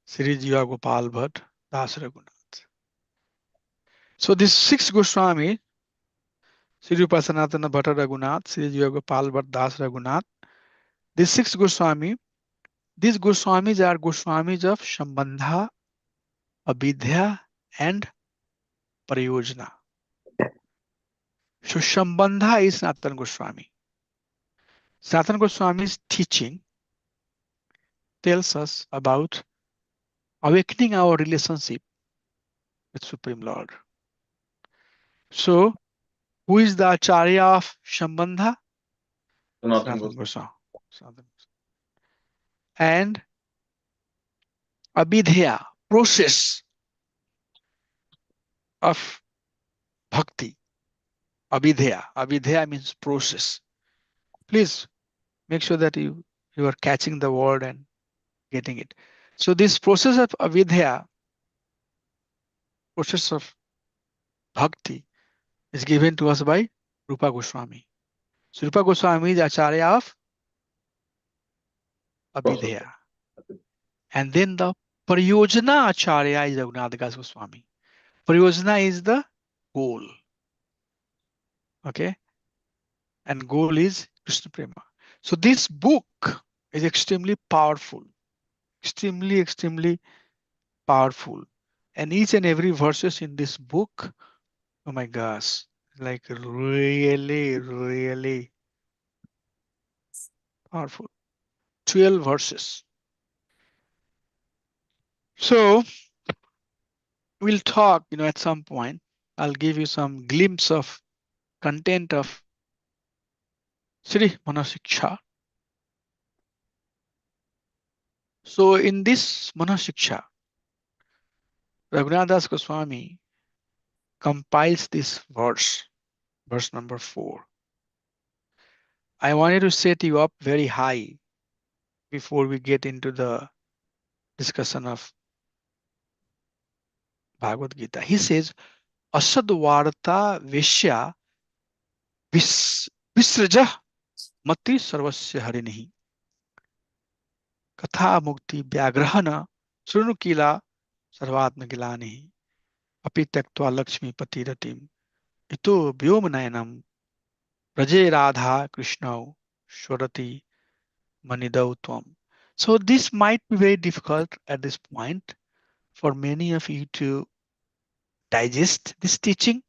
Sri Jiva Gopal Bhatt, Das Raghunath. So, these 6 Goswami, Sripa Sanatana, Bhatta Raghunath, Sri Jiva Gopal Bhatt, Das Raghunath, these 6 Goswami, these Goswamis are Goswamis of Shambandha, Abhidhya, and Parayojana. So Shambandha is Sanatana Goswami. Sanatana Goswami's teaching tells us about awakening our relationship with Supreme Lord. So who is the Acharya of Shambandha? Sanatana Goswami. And Abhidheya, process of bhakti. Abhidheya. Abhidheya means process. Please make sure that you are catching the word and getting it. So this process of avidya, process of bhakti, is given to us by Rupa Goswami. So Rupa Goswami is Acharya of avidya. And then the Pariyojana Acharya is Raghunath Das Goswami. Pariyojana is the goal. Okay. And goal is Krishna Prema. So this book is extremely powerful. Extremely powerful. And each and every verses in this book, oh my gosh, like really powerful. 12 verses. So we'll talk, at some point. I'll give you some glimpse of content of Sri Manasiksha. So in this Manasiksha, Raghunath Das Goswami compiles this verse number 4. I wanted to set you up very high before we get into the discussion of Bhagavad Gita. He says, Asadvarta Vishya Visraja Mati Sarvasya Harinihi Katha Mukti Vyagrahana Srunukila Sarvatma Gilanihi Api Taktva Lakshmi Patiratim Ito Vyomanayanam Raje Radha Krishna Shwarati Manidau Tvam. So this might be very difficult at this point for many of you to digest this teaching.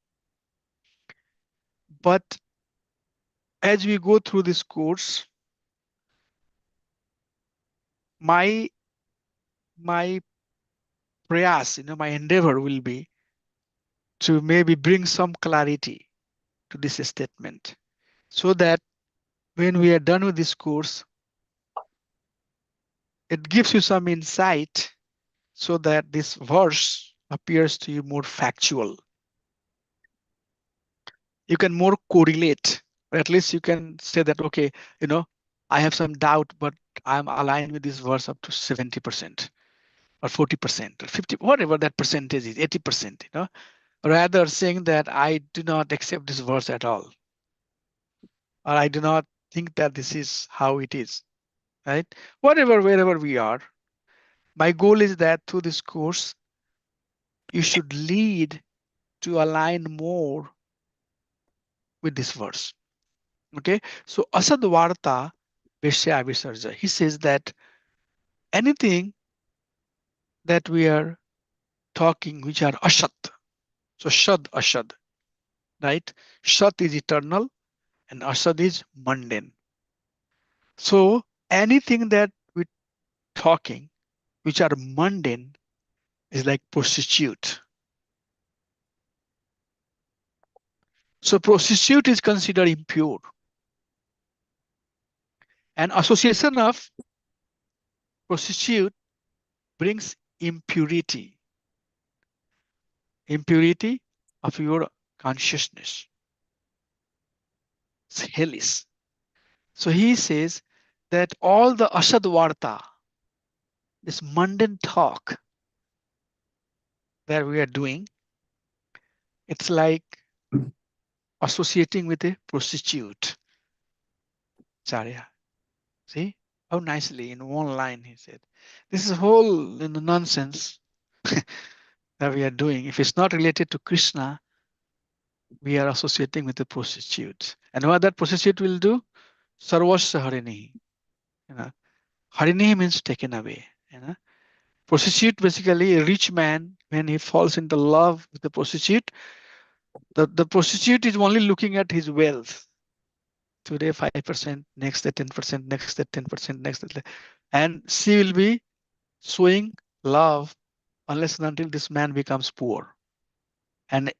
But as we go through this course, my prayas, my endeavor will be to maybe bring some clarity to this statement so that when we are done with this course, it gives you some insight so that this verse appears to you more factual. You can more correlate, or at least you can say that, okay, I have some doubt, but I'm aligned with this verse up to 70% or 40% or 50, whatever that percentage is, 80%, rather saying that I do not accept this verse at all, or I do not think that this is how it is, right? Wherever we are, my goal is that through this course, you should lead to align more with this verse. Okay, so Asadvarta Vishya Visarja, he says that anything that we are talking which are Ashat, so Shad, Ashad, right? Shat is eternal and Asad is mundane. So anything that we're talking which are mundane is like prostitute. So prostitute is considered impure. And association of prostitute brings impurity. Impurity of your consciousness. It's hellish. So he says that all the Ashadvarta, this mundane talk that we are doing, it's like associating with a prostitute. Charya. See how nicely in one line he said. This is whole nonsense that we are doing. If it's not related to Krishna, we are associating with a prostitute. And what that prostitute will do? Sarvasya Harini. Harini means taken away. Prostitute, basically a rich man, when he falls into love with the prostitute, the prostitute is only looking at his wealth. Today 5%, next day 10%, next day 10%, next day, and she will be showing love unless and until this man becomes poor. And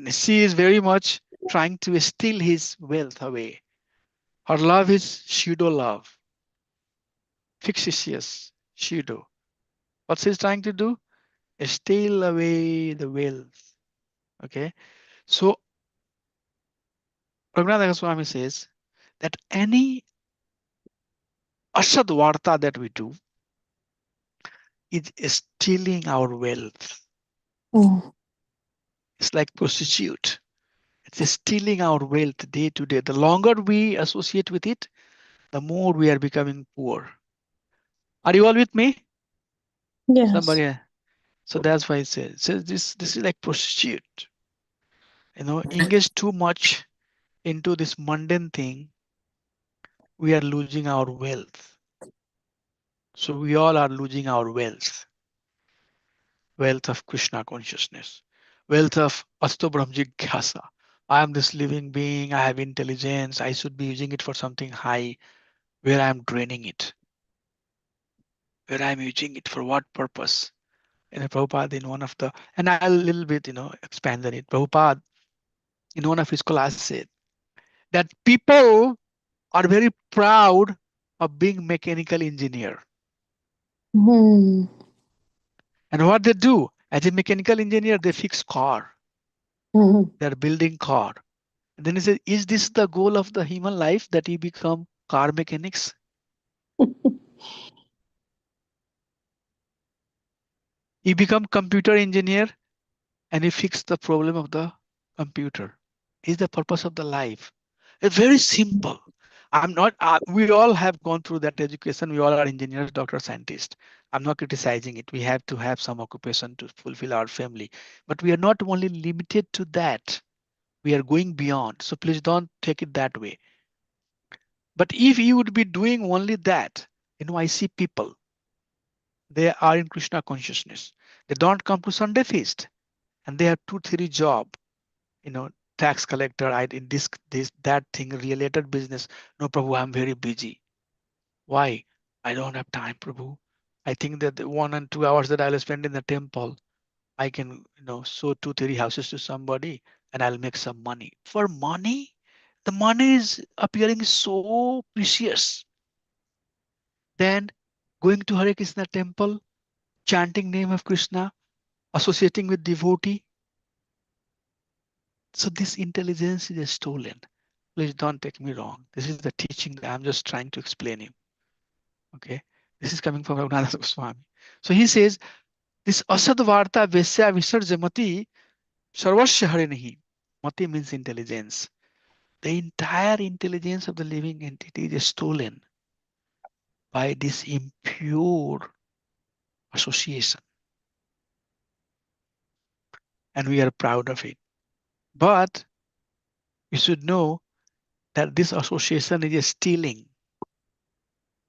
she is very much trying to steal his wealth away. Her love is pseudo love, fictitious pseudo, What's he trying to do? Steal away the wealth. Okay. So Raghunath Goswami says that any asad varta that we do is stealing our wealth. Mm. It's like prostitute. It's stealing our wealth day to day. The longer we associate with it, the more we are becoming poor. Are you all with me? Yes. Somebody. So that's why it says this is like prostitute. Engage too much into this mundane thing, we are losing our wealth. So we all are losing our wealth of Krishna consciousness, wealth of Asto Brahm Jigyasa. I am this living being, I have intelligence, I should be using it for something high, where I am draining it, where I am using it for what purpose? Prabhupada in one of the, and I'll a little bit, expand on it. Prabhupada in one of his class said that people are very proud of being mechanical engineer. Mm. And what they do as a mechanical engineer, they fix car. Mm. They're building car. And then he said, is this the goal of the human life that you become car mechanics? You become computer engineer and you fix the problem of the computer. Is the purpose of the life. It's very simple. I'm not, we all have gone through that education. We all are engineers, doctors, scientists. I'm not criticizing it. We have to have some occupation to fulfill our family. But we are not only limited to that. We are going beyond. So please don't take it that way. But if you would be doing only that, I see people, they are in Krishna consciousness. They don't come to Sunday feast and they have 2, 3 job, tax collector, I in this, that thing, related business. No, Prabhu, I'm very busy. Why? I don't have time, Prabhu. I think that the 1 and 2 hours that I'll spend in the temple, I can, show 2, 3 houses to somebody and I'll make some money. For money, the money is appearing so precious. Then going to Hare Krishna temple, chanting name of Krishna, associating with devotee. So this intelligence is stolen. Please don't take me wrong. This is the teaching that I'm just trying to explain you. Okay. This is coming from Raghunath Goswami. So he says, this asadvarta vesya visarjamati sarvasya hare nahi. Mati means intelligence. The entire intelligence of the living entity is stolen by this impure association. And we are proud of it. But you should know that this association is stealing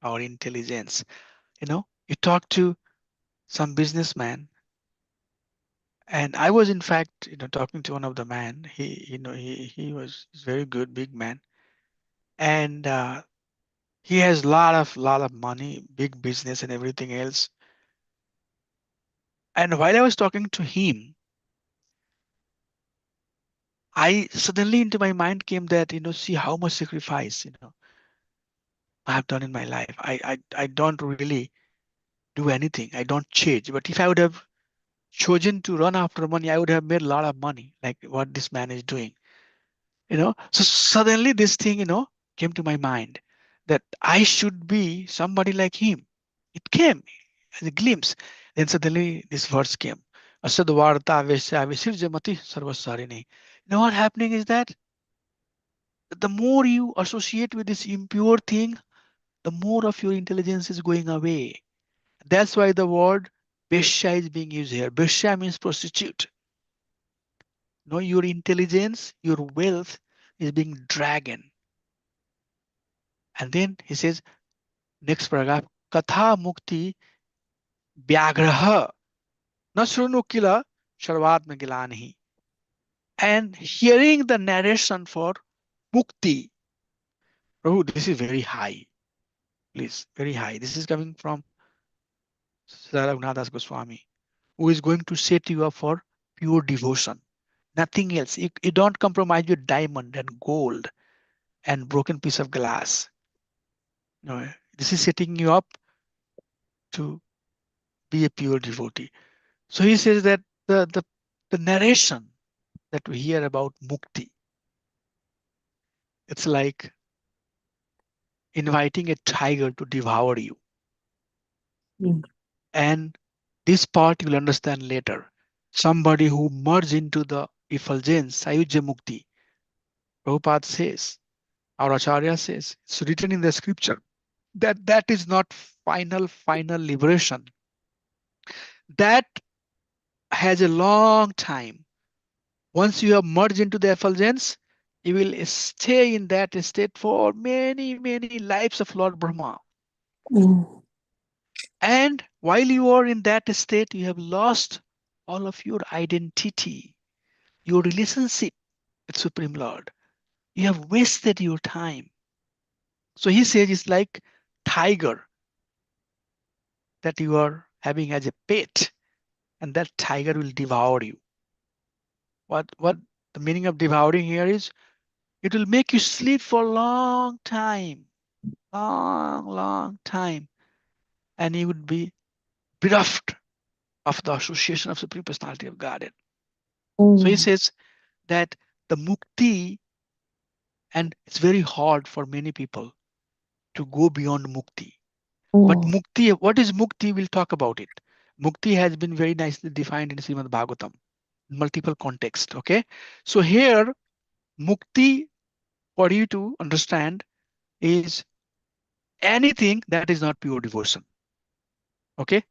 our intelligence. You talk to some businessman, and I was in fact, talking to one of the man. He was very good, big man, and he has lot of money, big business, and everything else. And while I was talking to him, I suddenly into my mind came that see how much sacrifice I have done in my life. I don't really do anything. I don't change. But if I would have chosen to run after money, I would have made a lot of money, like what this man is doing. So suddenly this thing, came to my mind that I should be somebody like him. It came as a glimpse. Then suddenly this verse came. Asadvarta vesya visirjamati sarvasarini. What happening is that the more you associate with this impure thing, the more of your intelligence is going away. That's why the word Beshya is being used here. Beshya means prostitute. Your intelligence, your wealth is being dragged. And then he says, next paragraph, Katha Mukti Vyagraha Nasrunu Kila Sharvat Megilanihi. And hearing the narration for Mukti. Prabhu, this is very high. Please, very high. This is coming from Saraghunadas Goswami, who is going to set you up for pure devotion. Nothing else. You don't compromise with diamond and gold and broken piece of glass. No, this is setting you up to be a pure devotee. So he says that the narration that we hear about mukti, it's like inviting a tiger to devour you. Mm. And this part you'll understand later. Somebody who merged into the effulgence, Sayujya Mukti, Prabhupada says, our Acharya says, it's written in the scripture that that is not final liberation. That has a long time. Once you have merged into the effulgence, you will stay in that state for many lives of Lord Brahma. Mm. And while you are in that state, you have lost all of your identity, your relationship with Supreme Lord. You have wasted your time. So he says it's like tiger that you are having as a pet, and that tiger will devour you. What the meaning of devouring here is? It will make you sleep for a long time, long time, and you would be bereft of the association of Supreme Personality of Godhead. So he Mm. says that the mukti, and it's very hard for many people to go beyond mukti. But Mm. mukti, what is mukti? We'll talk about it. Mukti has been very nicely defined in Srimad Bhagavatam, multiple contexts. Okay, so here mukti, for you to understand, is anything that is not pure devotion. Okay,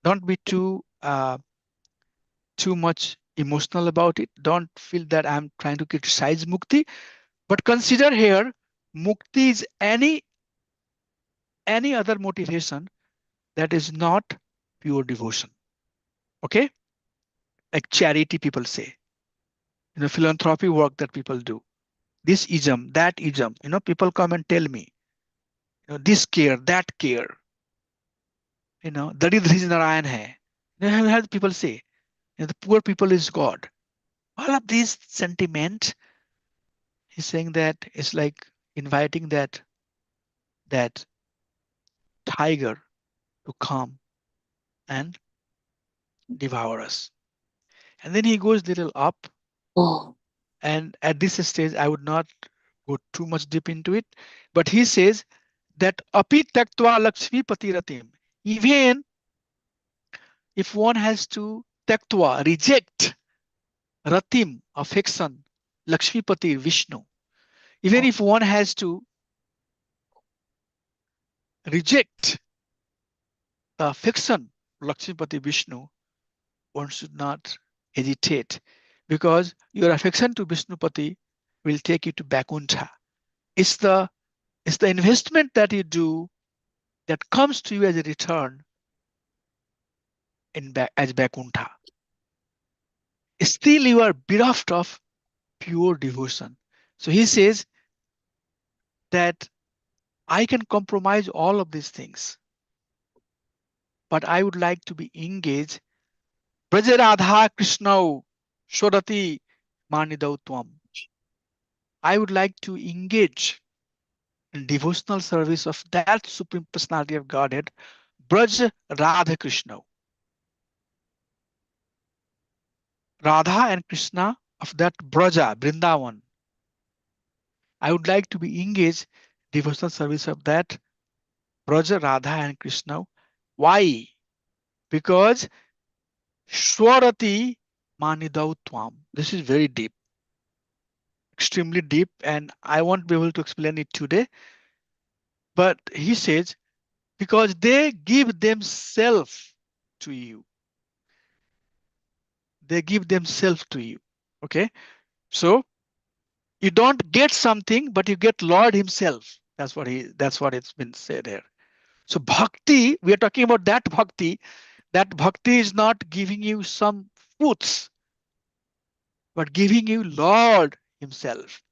don't be too much emotional about it. Don't feel that I'm trying to criticize mukti, but consider here mukti is any other motivation that is not pure devotion. Okay, like charity, people say, philanthropy work that people do, this ism, that ism, people come and tell me, this care, that care, daridra is Narayan hai. Have heard people say, the poor people is God. All of these sentiment, he's saying that it's like inviting that tiger to come and devour us. And then he goes little up, Mm. and at this stage, I would not go too much deep into it, but he says that api taktva lakshmi patiratim, even if one has to taktva, reject ratim, affection, Lakshmipati, Vishnu, even if one has to reject the affection, Lakshmipati, Vishnu, one should not hesitate, because your affection to Vishnupati will take you to Vaikuntha. It's the investment that you do that comes to you as a return as Vaikuntha. Still, you are bereft of pure devotion. So he says that I can compromise all of these things, but I would like to be engaged. Braja Radha Krishnau Shodati Manidau Tvam. I would like to engage in devotional service of that Supreme Personality of Godhead, Braj Radha Krishna. Radha and Krishna of that Braja, Brindavan. I would like to be engaged devotional service of that Braja, Radha and Krishna. Why? Because Swarati Manidau Tvam. This is very deep, extremely deep, and I won't be able to explain it today. But he says, because they give themselves to you. They give themselves to you. Okay. So you don't get something, but you get Lord himself. That's what it's been said here. So bhakti, we are talking about that bhakti. That bhakti is not giving you some foods, but giving you Lord himself.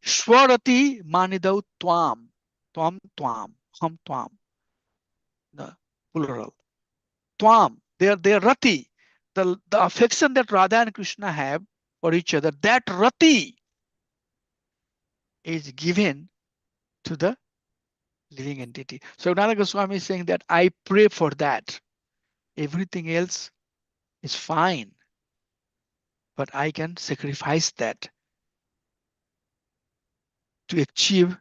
Swarati manidau tvam. Tvam. Ham tvam. The plural. Tvam. They're rati. The affection that Radha and Krishna have for each other, that rati is given to the living entity. So Nanda Goswami is saying that I pray for that. everything else is fine, but I can sacrifice that to achieve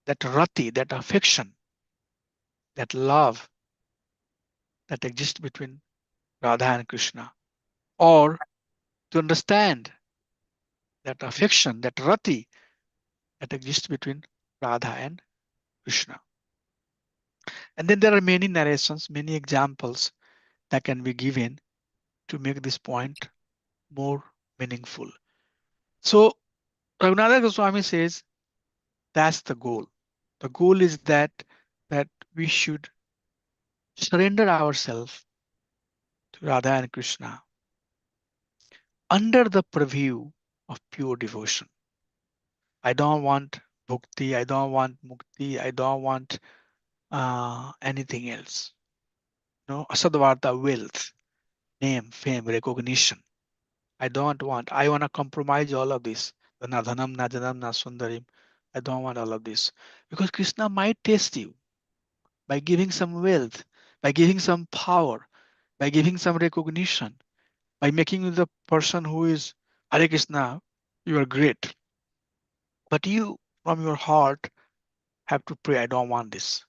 that rati, that affection, that love that exists between Radha and Krishna, or to understand that affection, that rati that exists between Radha and Krishna. And then there are many narrations, many examples that can be given to make this point more meaningful. So Raghunatha Goswami says that's the goal. The goal is that we should surrender ourselves to Radha and Krishna under the purview of pure devotion. I don't want bhukti, I don't want mukti, I don't want anything else. No, asadvarta, wealth, name, fame, recognition. I want to compromise all of this. The nadhanam, najanam, nasundarim. I don't want all of this. Because Krishna might test you by giving some wealth, by giving some power, by giving some recognition, by making you the person who is Hare Krishna, you are great. But you, from your heart, have to pray, I don't want this.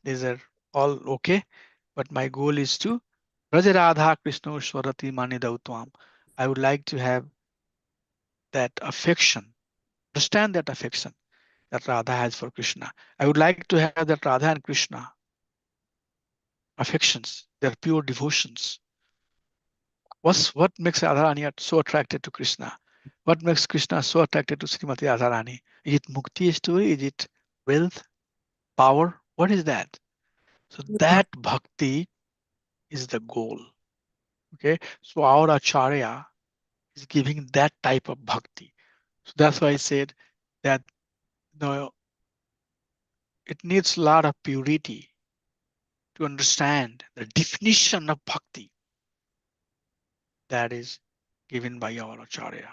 These are all okay. But my goal is to Raja Radha Krishna Swarati Manidautam. I would like to have that affection, understand that affection that Radha has for Krishna. I would like to have that Radha and Krishna affections, their pure devotions. What makes Radharani so attracted to Krishna? What makes Krishna so attracted to Srimati Radharani? Is it mukti story? Is it wealth, power? What is that? So that bhakti is the goal. Okay, so our acharya is giving that type of bhakti. So that's why I said that it needs a lot of purity to understand the definition of bhakti that is given by our acharya.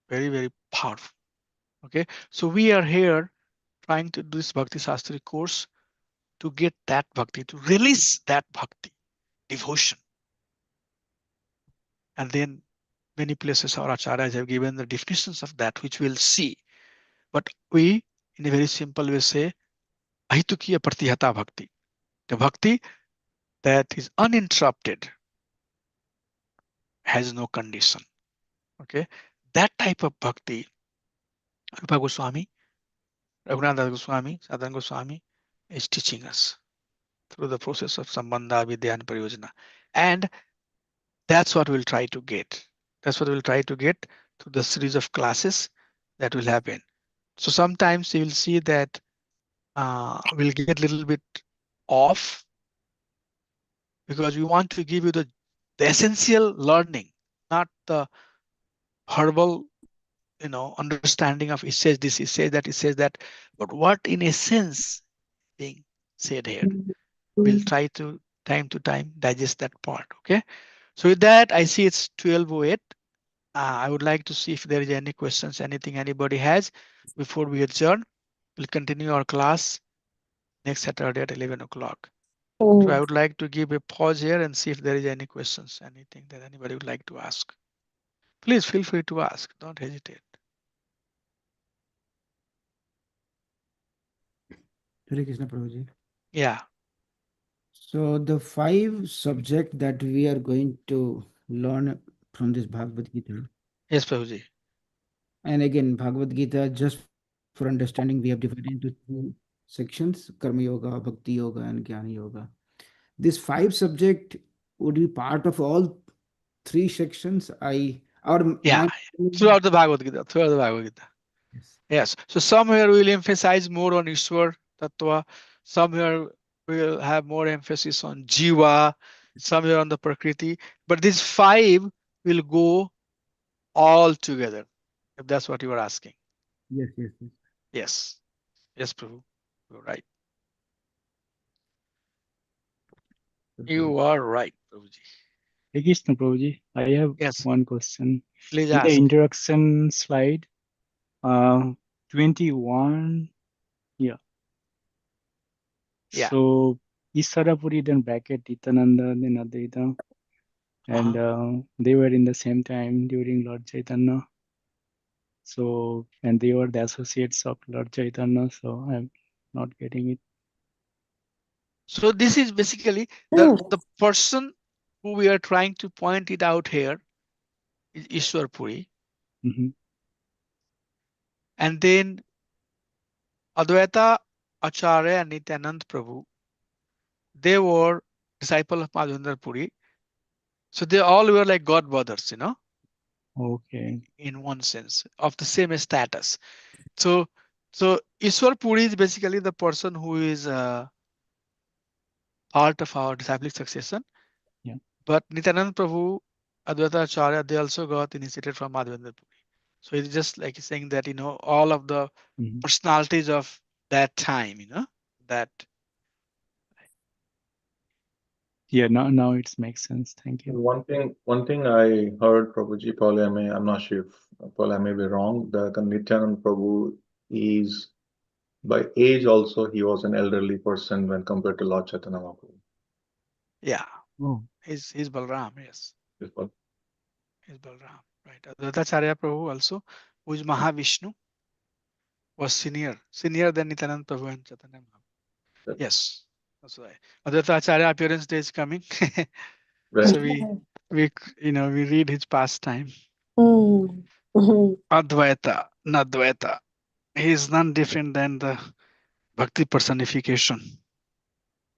Very, very powerful. Okay, so we are here trying to do this Bhakti Shastri course to get that bhakti, to release that bhakti, devotion. And then many places our acharyas have given the definitions of that, which we'll see. But we, in a very simple way, say, Ahitukiya Pratihata Bhakti. The bhakti that is uninterrupted, has no condition. Okay, that type of bhakti, Rupa Goswami, Raghunath Goswami, Sadhana Goswami is teaching us through the process of Sambandha, Vidya and Pariyojana. And that's what we'll try to get. That's what we'll try to get through the series of classes that will happen. So sometimes you will see that we'll get a little bit off because we want to give you the essential learning, not the verbal, understanding of it says this, it says that, it says that, but what in essence being said here. We'll try to time digest that part. Okay. So with that, I see it's 12:08. I would like to see if there is any questions, anything anybody has before we adjourn. We'll continue our class next Saturday at 11 o'clock. So I would like to give a pause here and see if there is any questions, anything that anybody would like to ask. Please feel free to ask. Don't hesitate. Hare Krishna Prabhuji. Yeah. So the 5 subject that we are going to learn from this Bhagavad Gita. Yes, Prabhuji. And again, Bhagavad Gita, just for understanding, we have divided into 2 sections, Karma Yoga, Bhakti Yoga, and Jnana Yoga. This 5 subject would be part of all 3 sections. Yeah. Throughout the Bhagavad Gita. Yes. Yes. So somewhere we'll emphasize more on Ishwar Tattva. Somewhere we'll have more emphasis on Jiva. Somewhere on the Prakriti. But these 5 will go all together. If that's what you are asking. Yes. Yes. Yes, Prabhu. You're right. You are right, Prabhuji. Hey Krishna Prabhuji, I have Yes. one question. Please In the ask. introduction slide, 21, yeah. Yeah. So Isarapuri, then bracket Nityananda, then Advaita. And they were in the same time during Lord Chaitanya. So, and they were the associates of Lord Chaitanya. So I'm not getting it. So this is basically Hmm. the person who we are trying to point it out here is Ishwar Puri. Mhm. And then Advaita Acharya and Nityanand Prabhu, they were disciple of Madhavendra Puri. So they all were like god brothers, Okay. in one sense, of the same status. So Ishwar Puri is basically the person who is part of our disciplic succession. Yeah. But Nityanand Prabhu, Advaita Acharya, they also got initiated from Madhavendra Puri. So it's just like saying that, all of the Mhm. personalities of that time, that. Yeah, now it makes sense. Thank you. One thing I heard Prabhuji, probably I'm not sure if probably I may be wrong, that the Nityanand Prabhu is by age also he was an elderly person when compared to Lord Chaitanya Mahaprabhu. Yeah, Oh, he's Balram, yes. Is what- He's Balram, right. Advaita Acharya Prabhu also, who is Mahavishnu, was senior than Nityanand Prabhu and Chaitanya Mahaprabhu. that- Yes, that's right. Advaita Acharya appearance day is coming. Right. So we read his pastime. Hmm. Mhm. Advaita, Nadvaita. He is none different than the Bhakti personification.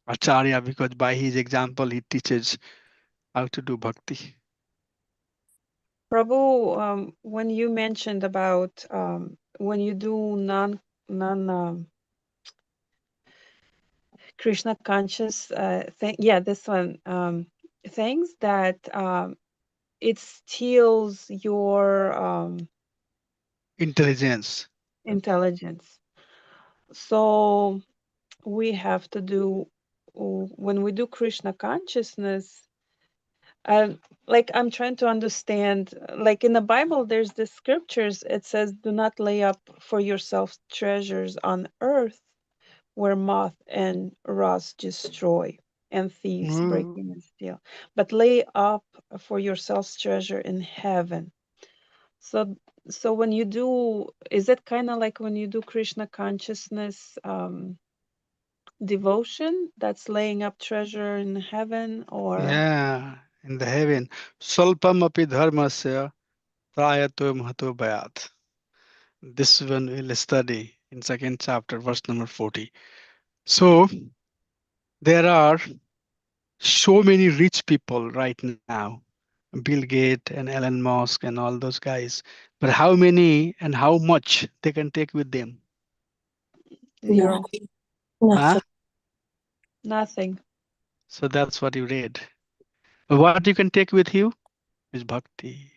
Acharya, because by his example he teaches how to do bhakti. Prabhu, when you mentioned about when you do non Krishna conscious thing, yeah, this one, things that it steals your Intelligence. intelligence. So we have to do when we do Krishna consciousness. Um, like I'm trying to understand, like in the Bible, there's the scriptures. It says, "Do not lay up for yourself treasures on earth, where moth and rust destroy, and thieves break Mm. in and steal, but lay up for yourselves treasure in heaven." So, so when you do, is it kind of like when you do Krishna consciousness devotion, that's laying up treasure in heaven, or Yeah, in the heaven. Salpam api dharmasya prayato mahato bhayat. This one we'll study in second chapter, verse number 40. So there are so many rich people right now, Bill Gates and Elon Musk and all those guys. But how many and how much they can take with them? Yeah. zero, Huh? Nothing. nothing? So that's what you read. But what you can take with you is bhakti.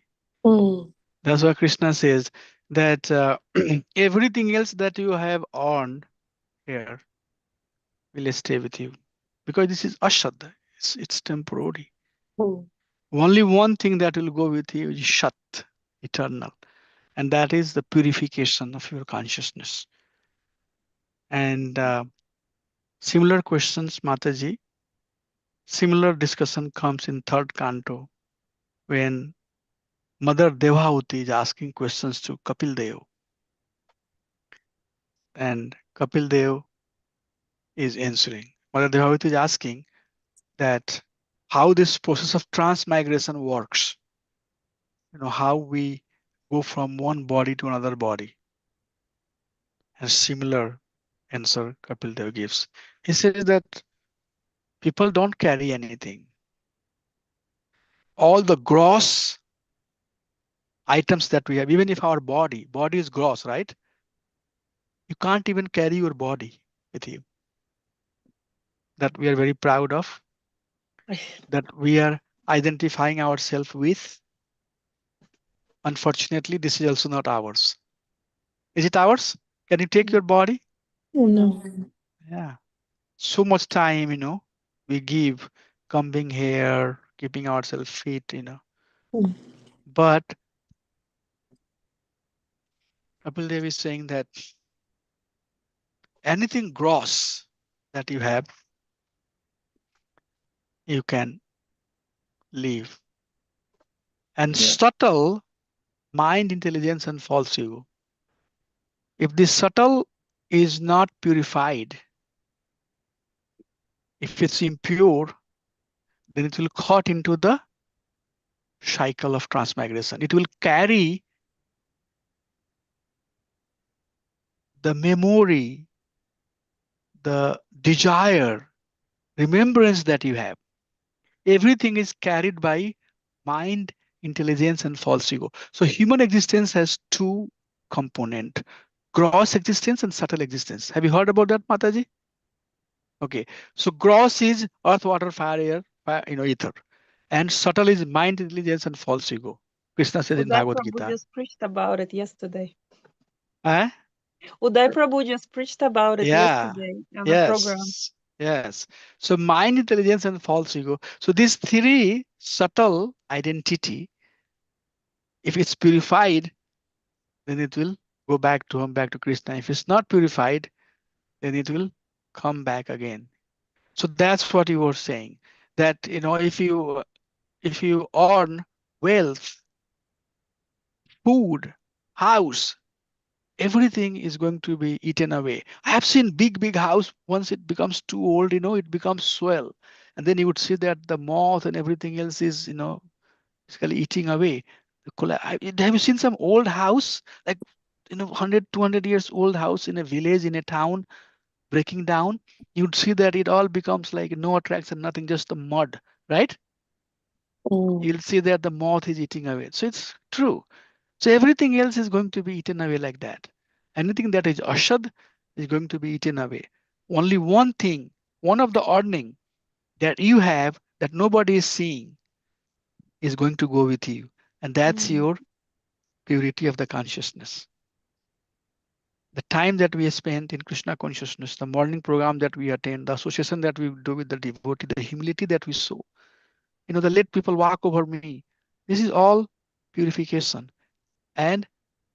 Hmm. That's why Krishna says that everything else that you have earned here will stay with you, because this is ashad. It's temporary. Hmm. Only one thing that will go with you is shat, eternal, and that is the purification of your consciousness. And similar questions, Mataji, similar discussion comes in third canto when Mother Devahuti is asking questions to Kapil Dev, and Kapil Dev is answering. Mother Devahuti is asking that how this process of transmigration works, how we go from one body to another body. And similar answer Kapil Dev gives. He says that people don't carry anything. All the gross items that we have, even if our body is gross, right? You can't even carry your body with you. That we are very proud of, that we are identifying ourselves with. Unfortunately, this is also not ours. Is it ours? Can you take your body? Oh, No. no. Yeah. So much time, we give combing hair, keeping ourselves fit. Hmm. But Kapil Dev is saying that anything gross that you have, you can live. And Yeah. subtle mind, intelligence, and false ego. If the subtle is not purified, if it's impure, then it will caught into the cycle of transmigration. It will carry the memory, the desire, remembrance that you have. Everything is carried by mind, intelligence, and false ego. So human existence has two component: gross existence and subtle existence. Have you heard about that, Mataji? Okay. So gross is earth, water, fire, air, ether. And subtle is mind, intelligence, and false ego. Krishna says in Uday Bhagavad Prabhu Gita. just preached about it yesterday. Eh? Uday Prabhu just preached about it Yeah. yesterday on the program. Yes. Yes. So mind, intelligence, and false ego. So these three subtle identity, if it's purified, then it will go back to Krishna. If it's not purified, then it will come back again. So that's what you were saying. That if you earn wealth, food, house, everything is going to be eaten away. I have seen big house. Once it becomes too old, it becomes swell, and then you would see that the moth and everything else is basically eating away. Have you seen some old house, like 100 200 years old house in a village, in a town, breaking down? You'd see that it all becomes like no attraction, nothing, just the mud, right? Mm. You'll see that the moth is eating away. So it's true. So everything else is going to be eaten away like that. Anything that is ashad is going to be eaten away. Only one thing, one of the earning that you have that nobody is seeing is going to go with you. And that's Mm. your purity of the consciousness. The time that we spend in Krishna consciousness, the morning program that we attend, the association that we do with the devotee, the humility that we show, the let people walk over me. This is all purification. And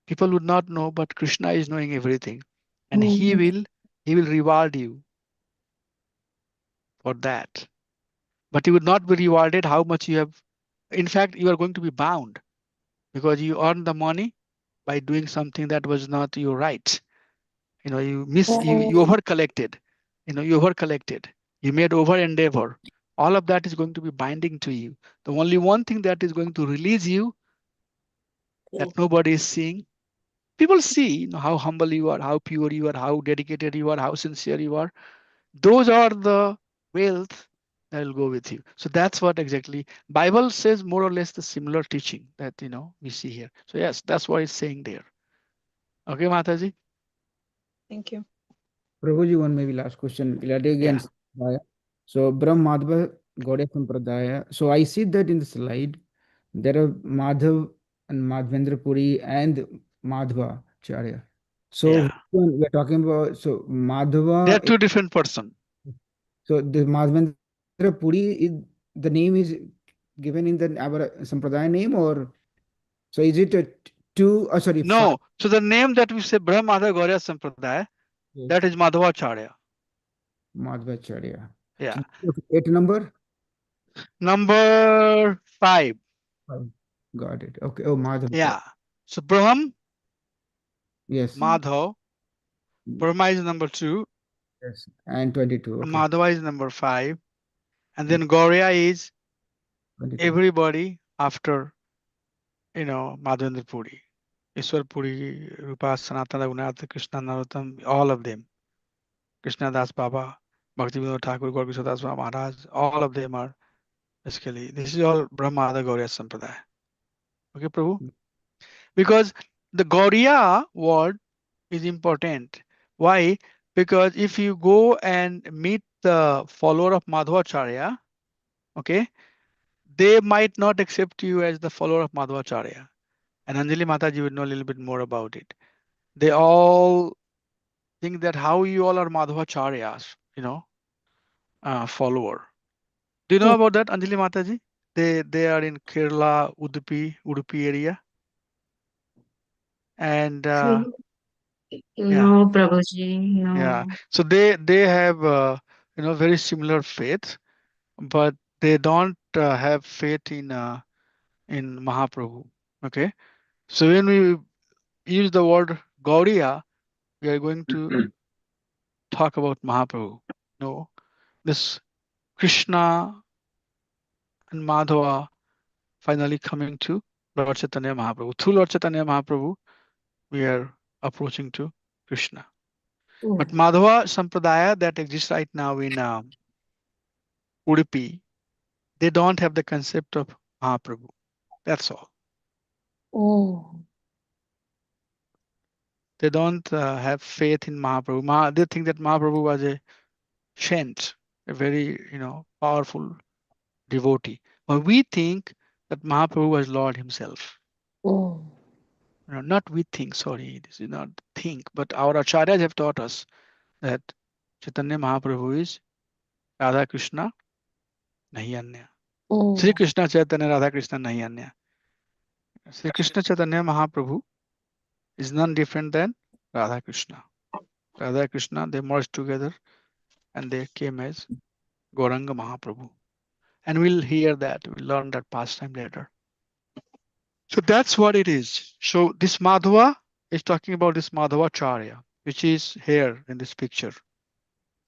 people would not know, but Krishna is knowing everything. And he Mm. will reward you for that. But you would not be rewarded how much you have. In fact, you are going to be bound because you earned the money by doing something that was not your right. You over collected. You over collected. You made over endeavor. All of that is going to be binding to you. The only one thing that is going to release you that nobody is seeing. People see how humble you are, how pure you are, how dedicated you are, how sincere you are. Those are the wealth that will go with you. So that's what exactly Bible says, more or less the similar teaching that we see here. So yes, that's what it's saying there. Okay, Mataji? Thank you. Prabhuji, one maybe last question related again. Yeah. So Brahmadva Gaudiya Sampradaya. So I see that in the slide there are Madhav and Madhvendra Puri and Madhva Charya. So Yeah. which one we are talking about? So They're Madhava. two different person. So the Madhvendra Puri is the name is given in the our Sampradaya name, or so is it a two? Sorry, five. No. So the name that we say Brahmada Gaurya Sampradaya, Yes, that is Madhvacharya. Madhvacharya. Yeah. So 8 number. Number 5. Five. Got it. Okay. Oh, Madhvacharya. Yeah. So Brahm, Yes. Madhav, Brahma is number 2, Yes. And 22. Okay. Madhava is number 5, and then Gaurya is 22. everybody after Madhavendra Puri, Ishwar Puri, Rupa, Sanatana, Raghunath, Krishna, Narottam, all of them. Krishna Das Baba, Bhaktivinoda Thakur, Gaur Kishore Das Baba Maharaj, all of them are basically, this is all Brahmada Gaurya Sampradaya. Okay, Prabhu? Because the Gauriya word is important. Why? Because if you go and meet the follower of Madhvacharya, okay, they might not accept you as the follower of Madhvacharya. And Anjali Mataji would know a little bit more about it. They all think that how you all are Madhvacharyas, follower. Do you know about that, Anjali Mataji? They are in Kerala, Udupi area. And yeah, No, Prabhuji, yeah. no. So they have very similar faith, but they don't have faith in Mahaprabhu. Okay, so when we use the word Gauriya, we are going to talk about Mahaprabhu. No, this Krishna and Madhava finally coming to Lord Chaitanya Mahaprabhu. Through Lord Chaitanya Mahaprabhu, we are approaching to Krishna. But Oh. Madhava Sampradaya that exists right now in Udupi, they don't have the concept of Mahaprabhu. That's all. Oh. They don't have faith in Mahaprabhu. They think that Mahaprabhu was a saint, a very powerful devotee. But we think that Mahaprabhu was Lord Himself. Oh. Not we think. Sorry, this is not think, but our acharyas have taught us that Chaitanya Mahaprabhu is Radha Krishna, nahi anya. Sri Oh. Krishna Chaitanya Radha Krishna nahi anya. Sri Krishna Chaitanya Mahaprabhu is none different than Radha Krishna. Radha Krishna, they merged together and they came as Gauranga Mahaprabhu. And we'll hear that, we'll learn that pastime later. So that's what it is. So this Madhava is talking about this Madhavacharya, which is here in this picture.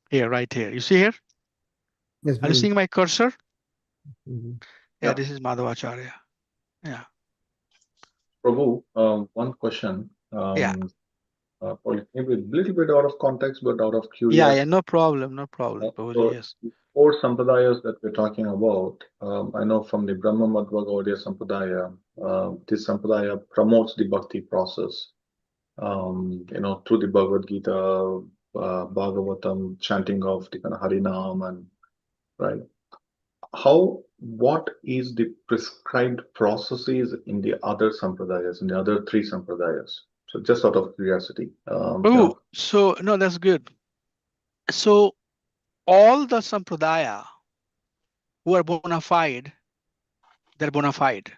Here, right here. You see here? Yes, Are you Prabhuji. seeing my cursor? Mhm. Yeah, Yeah. this is Madhavacharya. Yeah. Prabhu, one question. Yeah. Probably maybe a little bit out of context, but out of Yeah, curiosity. no problem, no problem, Prabhuji, So, yes. four sampradayas that we're talking about, I know from the Brahma Madhva Gaudiya Sampradaya, this sampradaya promotes the bhakti process. Through the Bhagavad Gita, Bhagavatam, chanting of the kind of Harinam, and right. What is the prescribed processes in the other sampradayas, in the other three sampradayas? So, just out of curiosity, Oh, so no, that's good. So all the sampradaya who are bona fide, they're bona fide.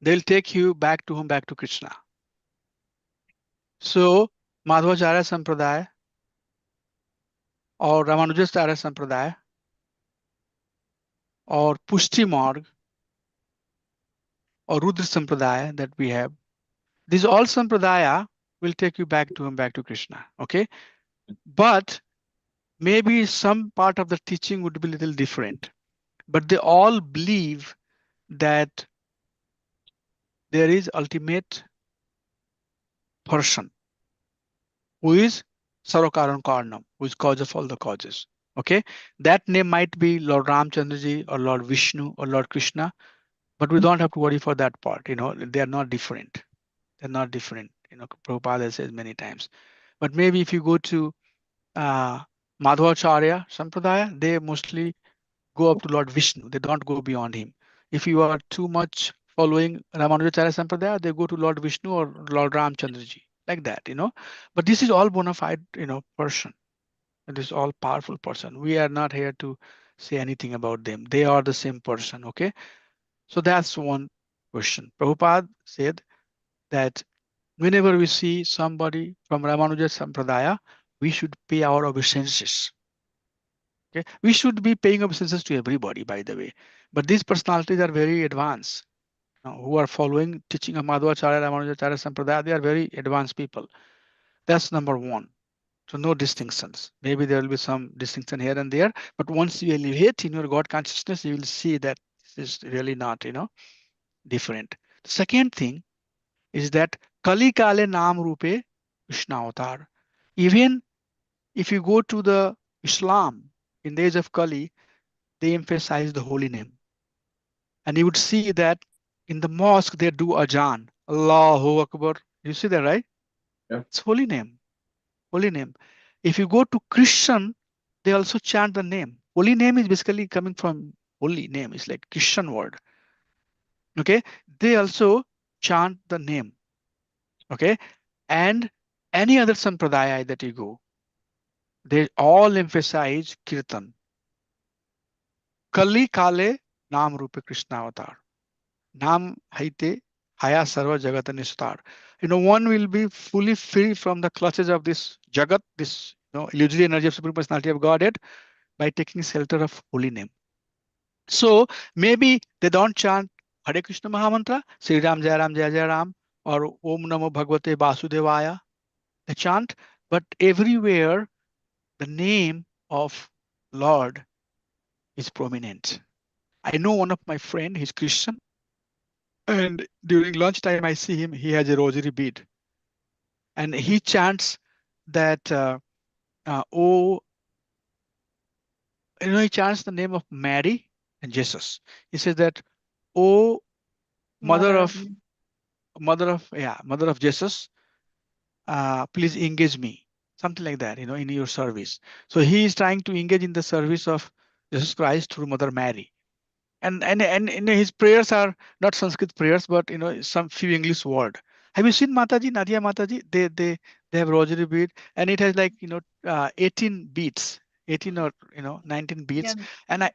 They'll take you back to whom? Back to Krishna. So Madhvacharya Sampradaya or Ramanujacharya Sampradaya or Pushti Marg or Rudra Sampradaya that we have, these all Sampradaya will take you back to whom? Back to Krishna. Okay. But maybe some part of the teaching would be a little different. But they all believe that there is ultimate person who is Sarvakaran Karnam, who is cause of all the causes. Okay, that name might be Lord Ramchandraji or Lord Vishnu or Lord Krishna, but we don't have to worry for that part. They are not different. They're not different. Prabhupada says many times. But maybe if you go to Madhvacharya Sampradaya, they mostly go up to Lord Vishnu. They don't go beyond him. If you are too much following Ramanujacharya Sampradaya, they go to Lord Vishnu or Lord Ramchandraji, like that. But this is all bona fide, person. It is all powerful person. We are not here to say anything about them. They are the same person, okay? So that's one question. Prabhupada said that whenever we see somebody from Ramanuja Sampradaya, we should pay our obeisances. Okay, we should be paying obeisances to everybody, by the way. But these personalities are very advanced. Who are following teaching of Madhvacharya, Ramanujacharya Sampradaya, they are very advanced people. That's number one. So no distinctions. Maybe there will be some distinction here and there, but once you elevate in your God consciousness, you will see that this is really not, different. The second thing is that Kali Kale Naam Rupe Krishna Avatar. Even if you go to the Islam in the age of Kali, they emphasize the holy name. And you would see that in the mosque they do Ajan. Allahu Akbar. You see that, right? Yeah. It's holy name. Holy name. If you go to Christian, they also chant the name. Holy name is basically coming from holy name. It's like Christian word. Okay. They also chant the name. Okay. And any other sampradaya that you go, they all emphasize kirtan. Kali Kale Naam Rupe Krishna Avatar. Nam Haite Haya Sarva Jagat Nistar. One will be fully free from the clutches of this Jagat, this illusory energy of Supreme Personality of Godhead, by taking shelter of holy name. So maybe they don't chant Hare Krishna Mahamantra, Sri Ram Jai Ram Jai Jai Ram, or Om Namo Bhagavate Vasudevaya. They chant, but everywhere the name of Lord is prominent. I know one of my friend, he's Christian, and during lunchtime I see him, he has a rosary bead, and he chants that, oh, he chants the name of Mary and Jesus. He says that, oh, mother Mother of of, mother of Jesus, please engage me, something like that, in your service. So he is trying to engage in the service of Jesus Christ through Mother Mary. And his prayers are not Sanskrit prayers, but some few English word. Have you seen Mataji, Nadia Mataji? They have rosary bead, and it has like 18 beads, 18 or 19 beads, yeah.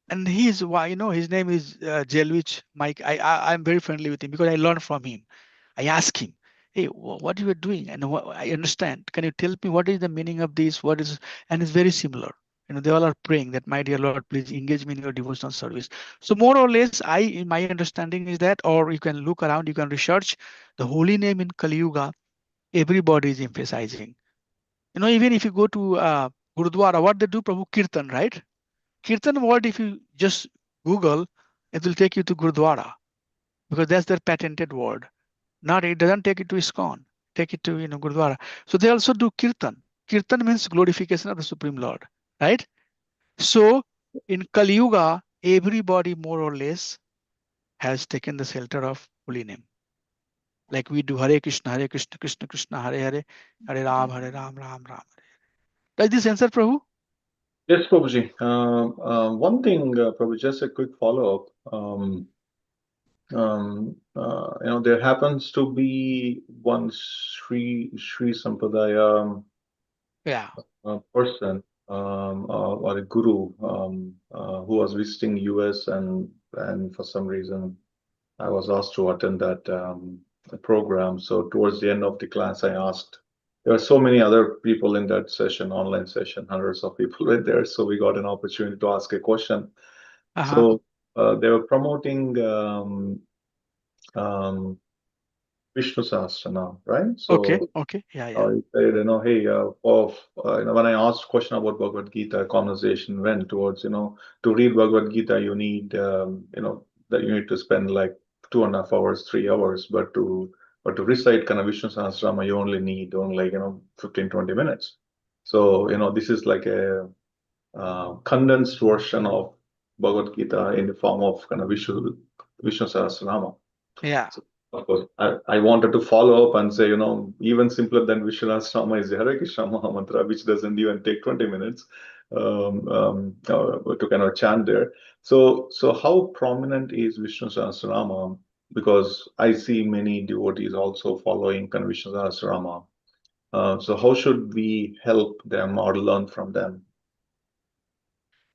and he's why his name is Jelwich Mike. I'm very friendly with him because I learned from him. I ask him, hey, what you are doing, and I understand. Can you tell me what is the meaning of this? What is, and it's very similar. They all are praying that, my dear Lord, please engage me in your devotional service. So more or less, in my understanding is that, or you can look around, you can research the holy name in Kali Yuga. Everybody is emphasizing. Even if you go to Gurudwara, what they do, Prabhu Kirtan, right? Kirtan word, if you just Google, it will take you to Gurudwara because that's their patented word. Not, it doesn't take it to ISKCON, take it to Gurudwara. So they also do Kirtan. Kirtan means glorification of the Supreme Lord, right? So in Kali Yuga, everybody more or less has taken the shelter of holy name. Like we do Hare Krishna, Krishna Krishna, Hare Hare, Hare Ram, Ram Ram. Does this answer, Prabhu? Yes, Prabhuji. One thing, Prabhu, just a quick follow-up. There happens to be one Sri Sampradaya Yeah. person or a guru who was visiting US, and for some reason I was asked to attend that program. So towards the end of the class, I asked. There were so many other people in that session, online session, hundreds of people were there. So we got an opportunity to ask a question. Uh-huh. So they were promoting um, Vishnu Sahasranam, right? Okay. So Okay. Yeah. he said, hey, when I asked question about Bhagavad Gita, conversation went towards, to read Bhagavad Gita, you need, that you need to spend like 2.5 hours, 3 hours, but to recite kind of Vishnu Sahasrama, you only need like, 15, 20 minutes. So, this is like a condensed version of Bhagavad Gita in the form of kind of Vishnu Sahasranama. Yeah. So, of course, I wanted to follow up and say, even simpler than Vishnu Sahasranama is the Hare Krishna Maha Mantra, which doesn't even take 20 minutes to kind of chant there. So how prominent is Vishnu Sahasranama? Because I see many devotees also following kind of Vishnu Sahasranama. So how should we help them or learn from them?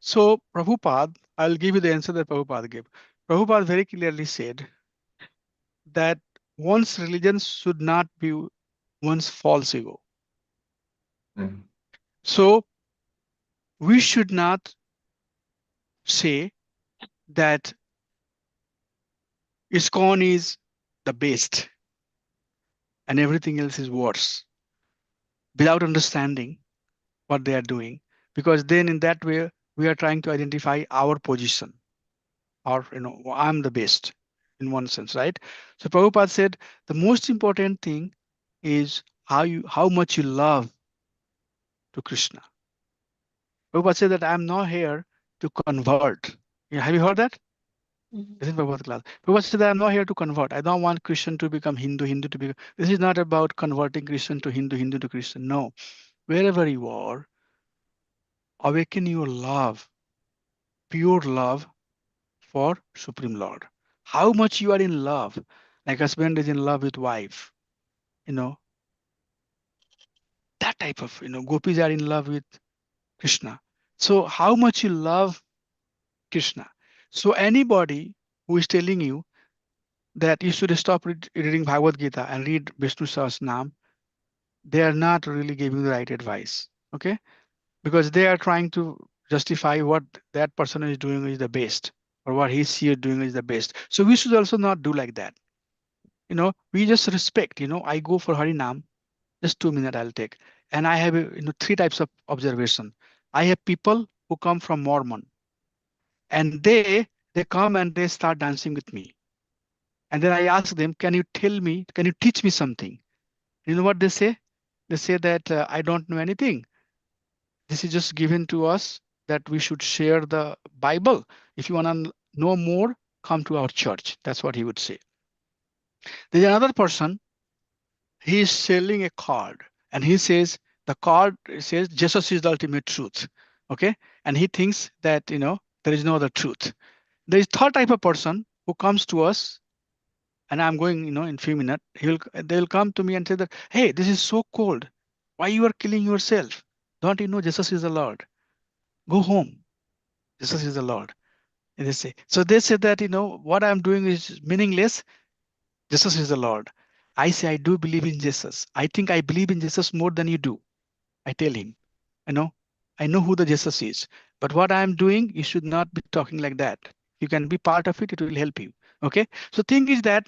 So Prabhupada, I'll give you the answer that Prabhupada gave. Prabhupada very clearly said that one's religion should not be one's false ego. Mm. So we should not say that ISKCON is the best and everything else is worse without understanding what they are doing, because then in that way we are trying to identify our position, or I'm the best in one sense, right? So Prabhupada said the most important thing is how much you love to Krishna. Prabhupada said that I'm not here to convert. Yeah, have you heard that? Mhm. This is Prabhupada class. Prabhupada said that I'm not here to convert. I don't want Christian to become Hindu, Hindu to become. This is not about converting Christian to Hindu, Hindu to Christian. No. Wherever you are, awaken your love, pure love for Supreme Lord. How much you are in love, like husband is in love with wife, you know, that type of, gopis are in love with Krishna. So how much you love Krishna. So anybody who is telling you that you should stop reading Bhagavad Gita and read Vishnu Sahasranam, they are not really giving the right advice. Okay. because they are trying to justify what that person is doing is the best, or what she is doing is the best. So we should also not do like that. We just respect. I go for Harinam, just 2 minutes I'll take. And I have, three types of observation. I have people who come from Mormon, and they come and they start dancing with me. And then I ask them, can you teach me something? You know what they say? They say that I don't know anything. This is just given to us that we should share the Bible. If you want to know more, come to our church. That's what he would say. There's another person, he is selling a card, and he says the card says Jesus is the ultimate truth. Okay. And he thinks that, there is no other truth. There is third type of person who comes to us, and I'm going, in few minutes, they'll come to me and say that, hey, this is so cold. Why you are killing yourself? Don't you know Jesus is the Lord? Go home. Jesus is the Lord. And they say, so they say that, what I'm doing is meaningless. Jesus is the Lord. I say, I do believe in Jesus. I think I believe in Jesus more than you do. I tell him, you know, I know who the Jesus is. But what I'm doing, you should not be talking like that. You can be part of it, it will help you. Okay. So thing is that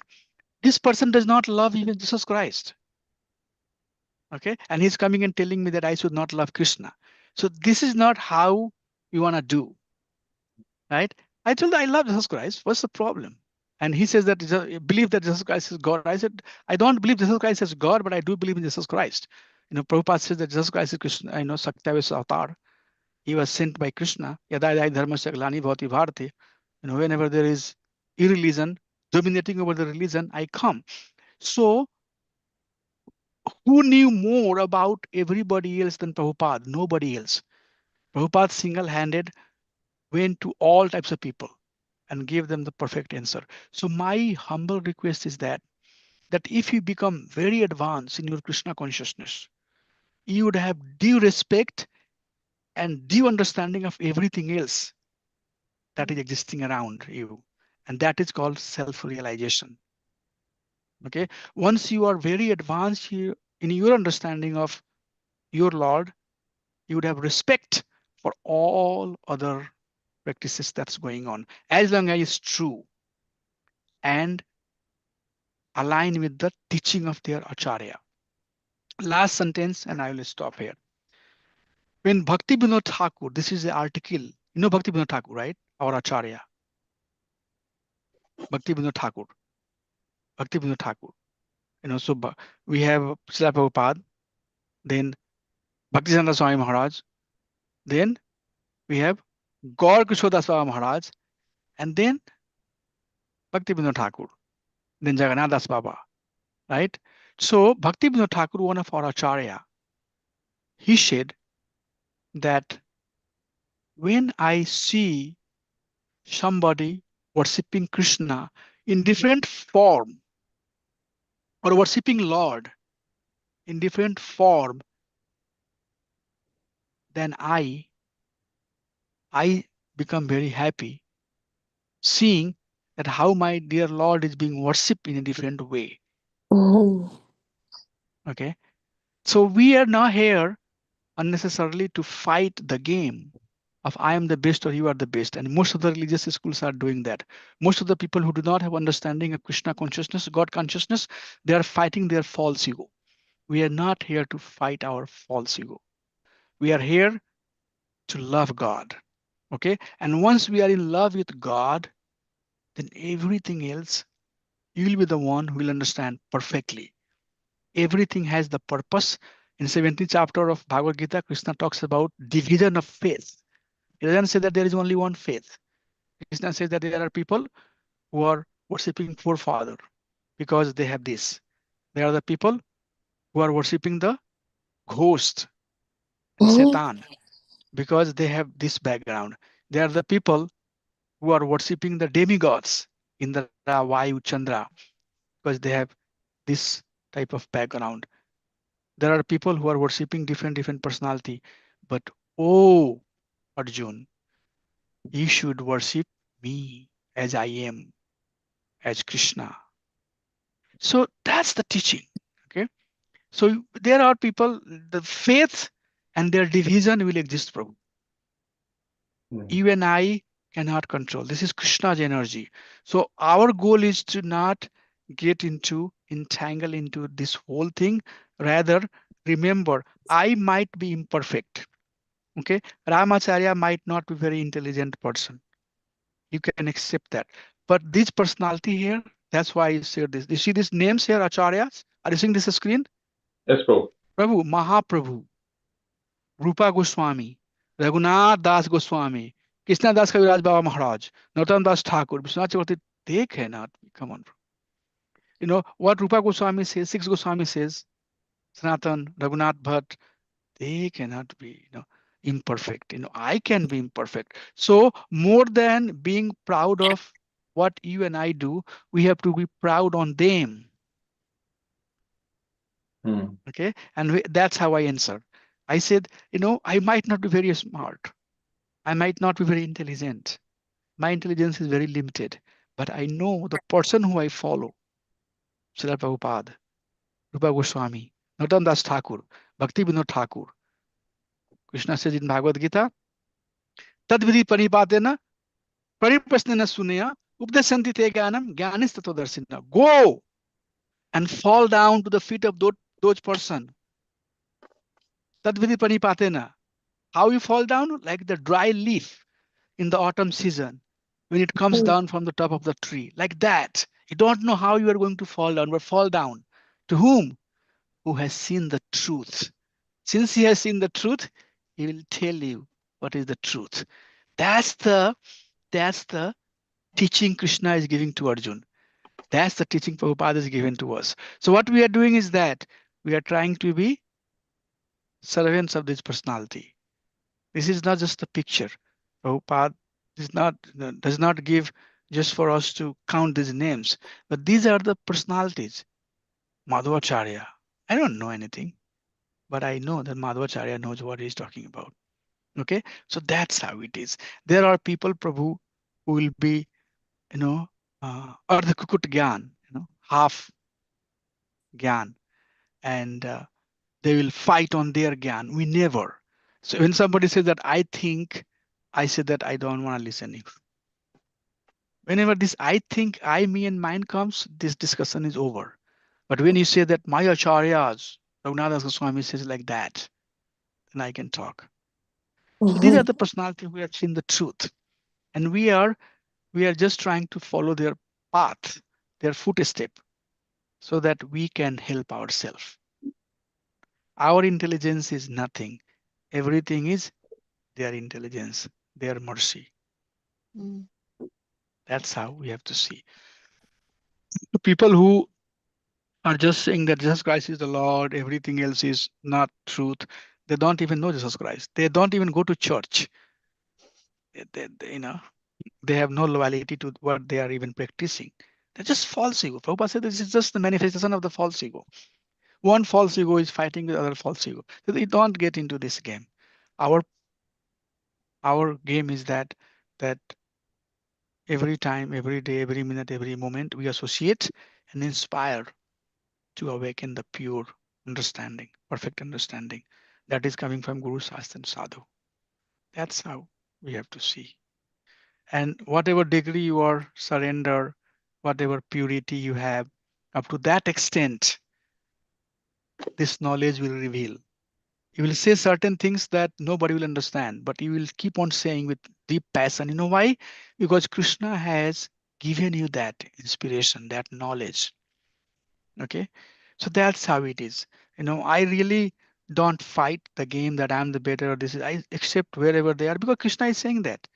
this person does not love even Jesus Christ. Okay. And he's coming and telling me that I should not love Krishna. So this is not how you want to do. Right? I told him, I love Jesus Christ. What's the problem? And he says that believe that Jesus Christ is God. I said, I don't believe Jesus Christ is God, but I do believe in Jesus Christ. Prabhupada says that Jesus Christ is Krishna, Saktyavis avatar. He was sent by Krishna. Yada yada dharmasya glani bhavati bharati. Whenever there is irreligion dominating over the religion, I come. So who knew more about everybody else than Prabhupada? Nobody else. Prabhupada single-handed went to all types of people and gave them the perfect answer. So my humble request is that if you become very advanced in your Krishna consciousness, you would have due respect and due understanding of everything else that is existing around you. And that is called self-realization. Okay. Once you are very advanced here in your understanding of your Lord, you would have respect for all other practices that's going on, as long as it's true and align with the teaching of their acharya. Last sentence, and I will stop here. When Bhakti Vinod Thakur, this is the article, Bhakti Vinod Thakur, right? Our acharya, Bhakti Vinod Thakur, Bhakti Vinod Thakur. So we have Srila Prabhupada, then Bhaktisiddhanta Swami Maharaj, then we have Gaur Kishodas Baba Maharaj, and then Bhakti Vinod Thakur, then Jagannath Das Baba, right? So Bhakti Vinod Thakur, one of our acharya, he said that when I see somebody worshipping Krishna in different form, or worshipping Lord in different form, then I become very happy seeing that how my dear Lord is being worshipped in a different way. Oh. Okay. So we are not here unnecessarily to fight the game of I am the best or you are the best. And most of the religious schools are doing that. Most of the people who do not have understanding of Krishna consciousness, God consciousness, they are fighting their false ego. We are not here to fight our false ego. We are here to love God. Okay. And once we are in love with God, then everything else, you will be the one who will understand perfectly. Everything has the purpose. In 17th chapter of Bhagavad Gita, Krishna talks about division of faith. He doesn't say that there is only one faith. Krishna says that there are people who are worshipping forefather because they have this. There are the people who are worshipping the ghost and Oh. Satan because they have this background. There are the people who are worshipping the demigods, Indra, Vayu, Chandra, because they have this type of background. There are people who are worshipping different personality. But oh, Arjun, you should worship me as I am, as Krishna. So that's the teaching. Okay. So there are people, the faith and their division will exist, Prabhu. Hmm. You and I cannot control. This is Krishna's energy. So our goal is to not get entangle into this whole thing. Rather, remember, I might be imperfect. Okay, Ramacharya might not be very intelligent person. You can accept that. But this personality here, that's why I said this. You see these names here, Acharyas? Are you seeing this screen? Yes, Prabhu. Prabhu, Mahaprabhu, Rupa Goswami, Raghunath Das Goswami, Krishna Das Kaviraj Baba Maharaj, Narottam Das Thakur, Vishwanath Chakravarti, they cannot. Come on. You know what Rupa Goswami says, Six Goswami says, Sanatan, Raghunath Bhatt, they cannot be, imperfect. I can be imperfect. So more than being proud of what you and I do, we have to be proud on them. Hmm. Okay, and that's how I answer. I said, I might not be very smart. I might not be very intelligent. My intelligence is very limited, but I know the person who I follow, Srila Prabhupada, Rupa Goswami, Narottam Das Thakur, Bhakti Vinod Thakur. Krishna says in Bhagavad Gita, Tadvidi Panipadena, Paripasnena Suneya, Updesanti Te Gyanam, Gyanis Tatodarsina. Go and fall down to the feet of those person. Tadvidi Panipatena. How you fall down? Like the dry leaf in the autumn season when it comes down from the top of the tree. Like that. You don't know how you are going to fall down, but fall down. To whom? Who has seen the truth. Since he has seen the truth, he will tell you what is the truth. That's the teaching Krishna is giving to Arjun. That's the teaching Prabhupada is given to us. So what we are doing is that we are trying to be servants of this personality. This is not just a picture. Prabhupada does not give just for us to count these names, but these are the personalities. Madhvacharya. I don't know anything, but I know that Madhvacharya knows what he's talking about. Okay, so that's how it is. There are people, Prabhu, who will be, Ardha Kukut Gyan, half Gyan, and they will fight on their Gyan. We never. So when somebody says that I think, I say that I don't want to listen. Whenever this I think, I, me, and mine comes, this discussion is over. But when you say that my acharyas, Raghunath Goswami says like that, then I can talk. So these are the personalities who have seen the truth. And we are just trying to follow their path, their footstep, so that we can help ourselves. Our intelligence is nothing. Everything is their intelligence, their mercy. Mm. That's how we have to see. The people who are just saying that Jesus Christ is the Lord, everything else is not truth. They don't even know Jesus Christ. They don't even go to church. They have no loyalty to what they are even practicing. They're just false ego. Prabhupada said this is just the manifestation of the false ego. One false ego is fighting with other false ego. So they don't get into this game. Our game is that every time, every day, every minute, every moment, we associate and inspire to awaken the pure understanding, perfect understanding that is coming from Guru Shastra and Sadhu. That's how we have to see. And whatever degree you are surrender, whatever purity you have, up to that extent, this knowledge will reveal. You will say certain things that nobody will understand, but you will keep on saying with deep passion. You know why? Because Krishna has given you that inspiration, that knowledge. Okay, so that's how it is. I really don't fight the game that I'm the better. This is I accept wherever they are because Krishna is saying that.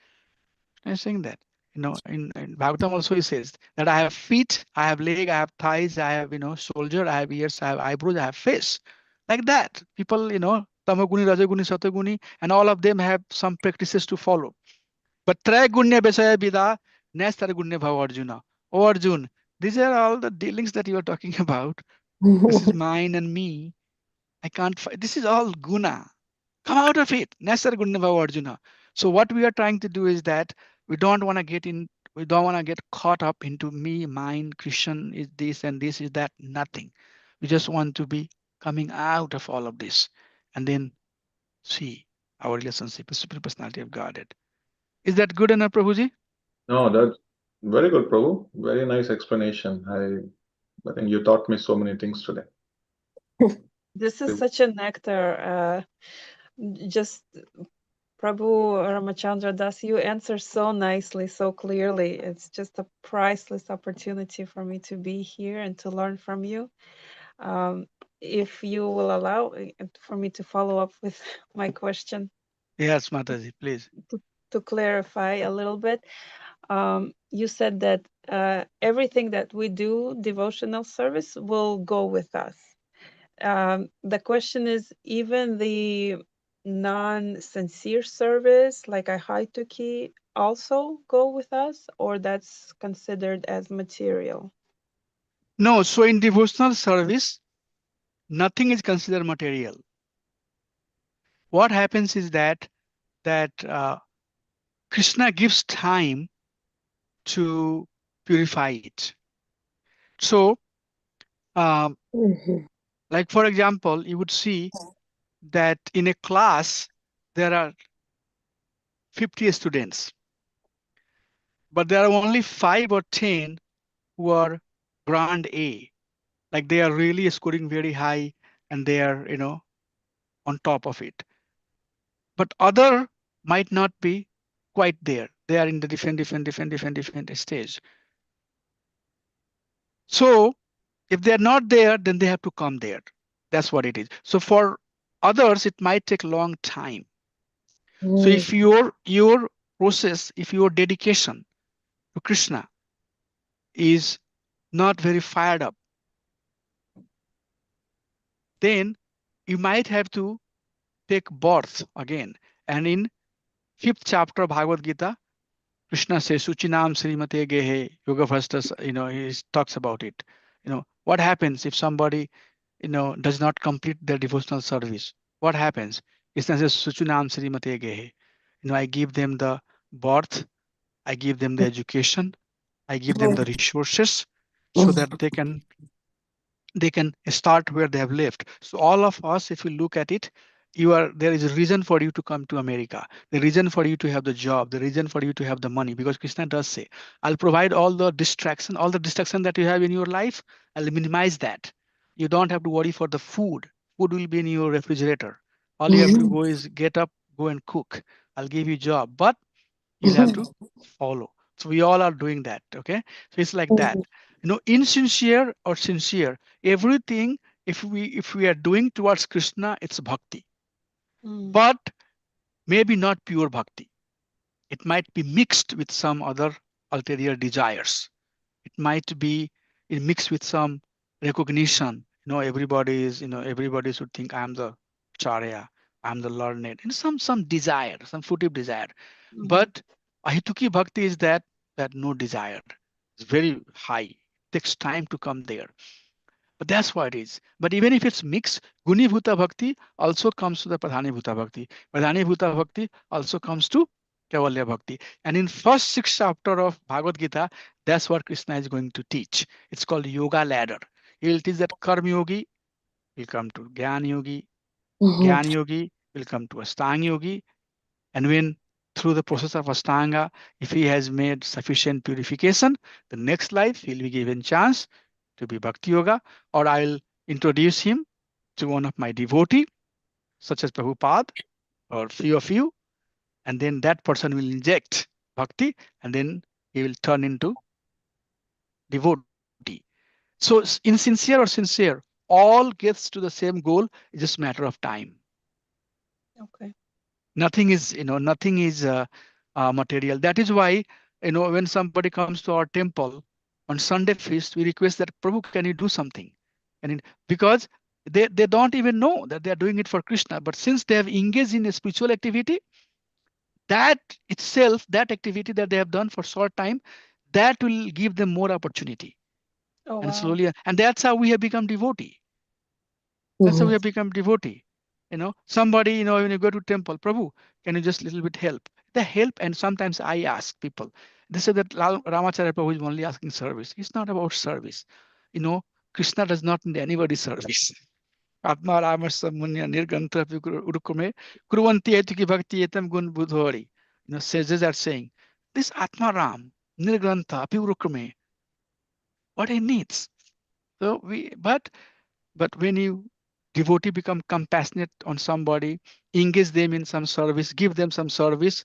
Krishna is saying that. In Bhagavatam also he says that I have feet, I have leg, I have thighs, I have shoulder, I have ears, I have eyebrows, I have face. Like that, people Tamaguni, Rajaguni, Sataguni, and all of them have some practices to follow. But Traigunya Besaya Vida, Nestargunya Bhava Arjuna. Oh Arjun, these are all the dealings that you are talking about. This is mine and me. I can't fight. This is all guna. Come out of it. Nasar guna bhava Arjuna. So what we are trying to do is that we don't want to get caught up into me, mine, Christian is this and this is that. Nothing. We just want to be coming out of all of this and then see our relationship with Supreme Personality of Godhead. Is that good enough, Prabhuji? No, that's very good, Prabhu. Very nice explanation. I think you taught me so many things today. This is such a nectar. Just Prabhu Ramachandra Das, you answer so nicely, so clearly. It's just a priceless opportunity for me to be here and to learn from you. If you will allow for me to follow up with my question Yes, Mataji, please. to clarify a little bit. You said that everything that we do, devotional service, will go with us. The question is, even the non-sincere service, like a haituki, also go with us, or that's considered as material? No, so in devotional service, nothing is considered material. What happens is that Krishna gives time to purify it. So, um, like for example, you would see that in a class there are 50 students, but there are only 5 or 10 who are grand A, like they are really scoring very high and they are, on top of it. But other might not be quite there. They are in the different stage. So if they are not there, then they have to come there. That's what it is. So for others, it might take a long time. So if your process, if your dedication to Krishna is not very fired up, then you might have to take birth again. And in 5th chapter of Bhagavad Gita, Krishna says, Suchinam Srimate Gehe Yoga Vastas, he talks about it. What happens if somebody, does not complete their devotional service? What happens? Krishna says, Suchinam Srimate Gehe. I give them the birth, I give them the education, I give them the resources so that they can start where they have left. So all of us, if you look at it, there is a reason for you to come to America, the reason for you to have the job, the reason for you to have the money, because Krishna does say, I'll provide all the distraction that you have in your life, I'll minimize that. You don't have to worry for the food. Food will be in your refrigerator. All you have to go is get up, go and cook. I'll give you job, but you'll have to follow. So we all are doing that. Okay, so it's like that. Insincere or sincere, everything, if we are doing towards Krishna, it's bhakti, but maybe not pure bhakti. It might be mixed with some other ulterior desires. It might be mixed with some recognition. Everybody should think I'm the charya, I'm the learned, and some desire, some furtive desire. But ahituki bhakti is that no desire. It's very high. It takes time to come there. But that's what it is. But even if it's mixed, Guni Bhuta Bhakti also comes to the Pradhani Bhuta Bhakti. Pradhani Bhuta Bhakti also comes to Kaivalya Bhakti. And in first 6 chapter of Bhagavad Gita, that's what Krishna is going to teach. It's called Yoga Ladder. He will teach that Karma Yogi will come to Gyan Yogi. Gyan Yogi will come to Astang Yogi. And when through the process of Ashtanga, if he has made sufficient purification, the next life he'll be given chance to be Bhakti Yoga, or I'll introduce him to one of my devotee, such as Prabhupada or few of you, and then that person will inject Bhakti, and then he will turn into devotee. So insincere or sincere, all gets to the same goal. It's just a matter of time. Okay. Nothing is material. That is why, when somebody comes to our temple on Sunday feast, we request that Prabhu, can you do something? Because they don't even know that they are doing it for Krishna, but since they have engaged in a spiritual activity, that itself, that activity that they have done for short time, that will give them more opportunity. Oh, And wow. slowly, and that's how we have become devotee. That's how we have become devotee. Somebody, when you go to temple, Prabhu, can you just little bit help? The help, and sometimes I ask people, they say that Ramacharya Prabhu is only asking service. It's not about service. Krishna does not need anybody's service. Atma Ramasya Munya Nirgantra Urukume Kuruvanti Etiki Bhakti Etam Gun Budhori. Sages are saying, this Atma Ram, Nirgrantha, Apiurukume, what he needs. So but when you devotee become compassionate on somebody, engage them in some service, give them some service,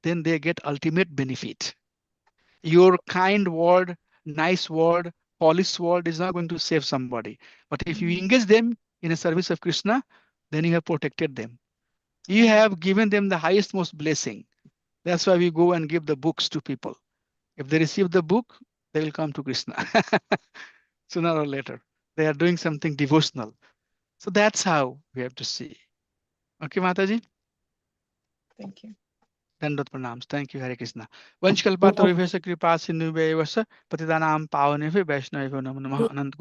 then they get ultimate benefit. Your kind word, nice word, polished word is not going to save somebody. But if you engage them in a service of Krishna, then you have protected them. You have given them the highest, most blessing. That's why we go and give the books to people. If they receive the book, they will come to Krishna sooner or later. They are doing something devotional. So that's how we have to see. Okay, Mataji? Thank you. Dandot pranams. Thank you, Hare Krishna. Vanchkalpatarubhyasya kripa sindhubhya eva sa patitanam pavanebhyo vaishnavebhyo namo namaha. Anant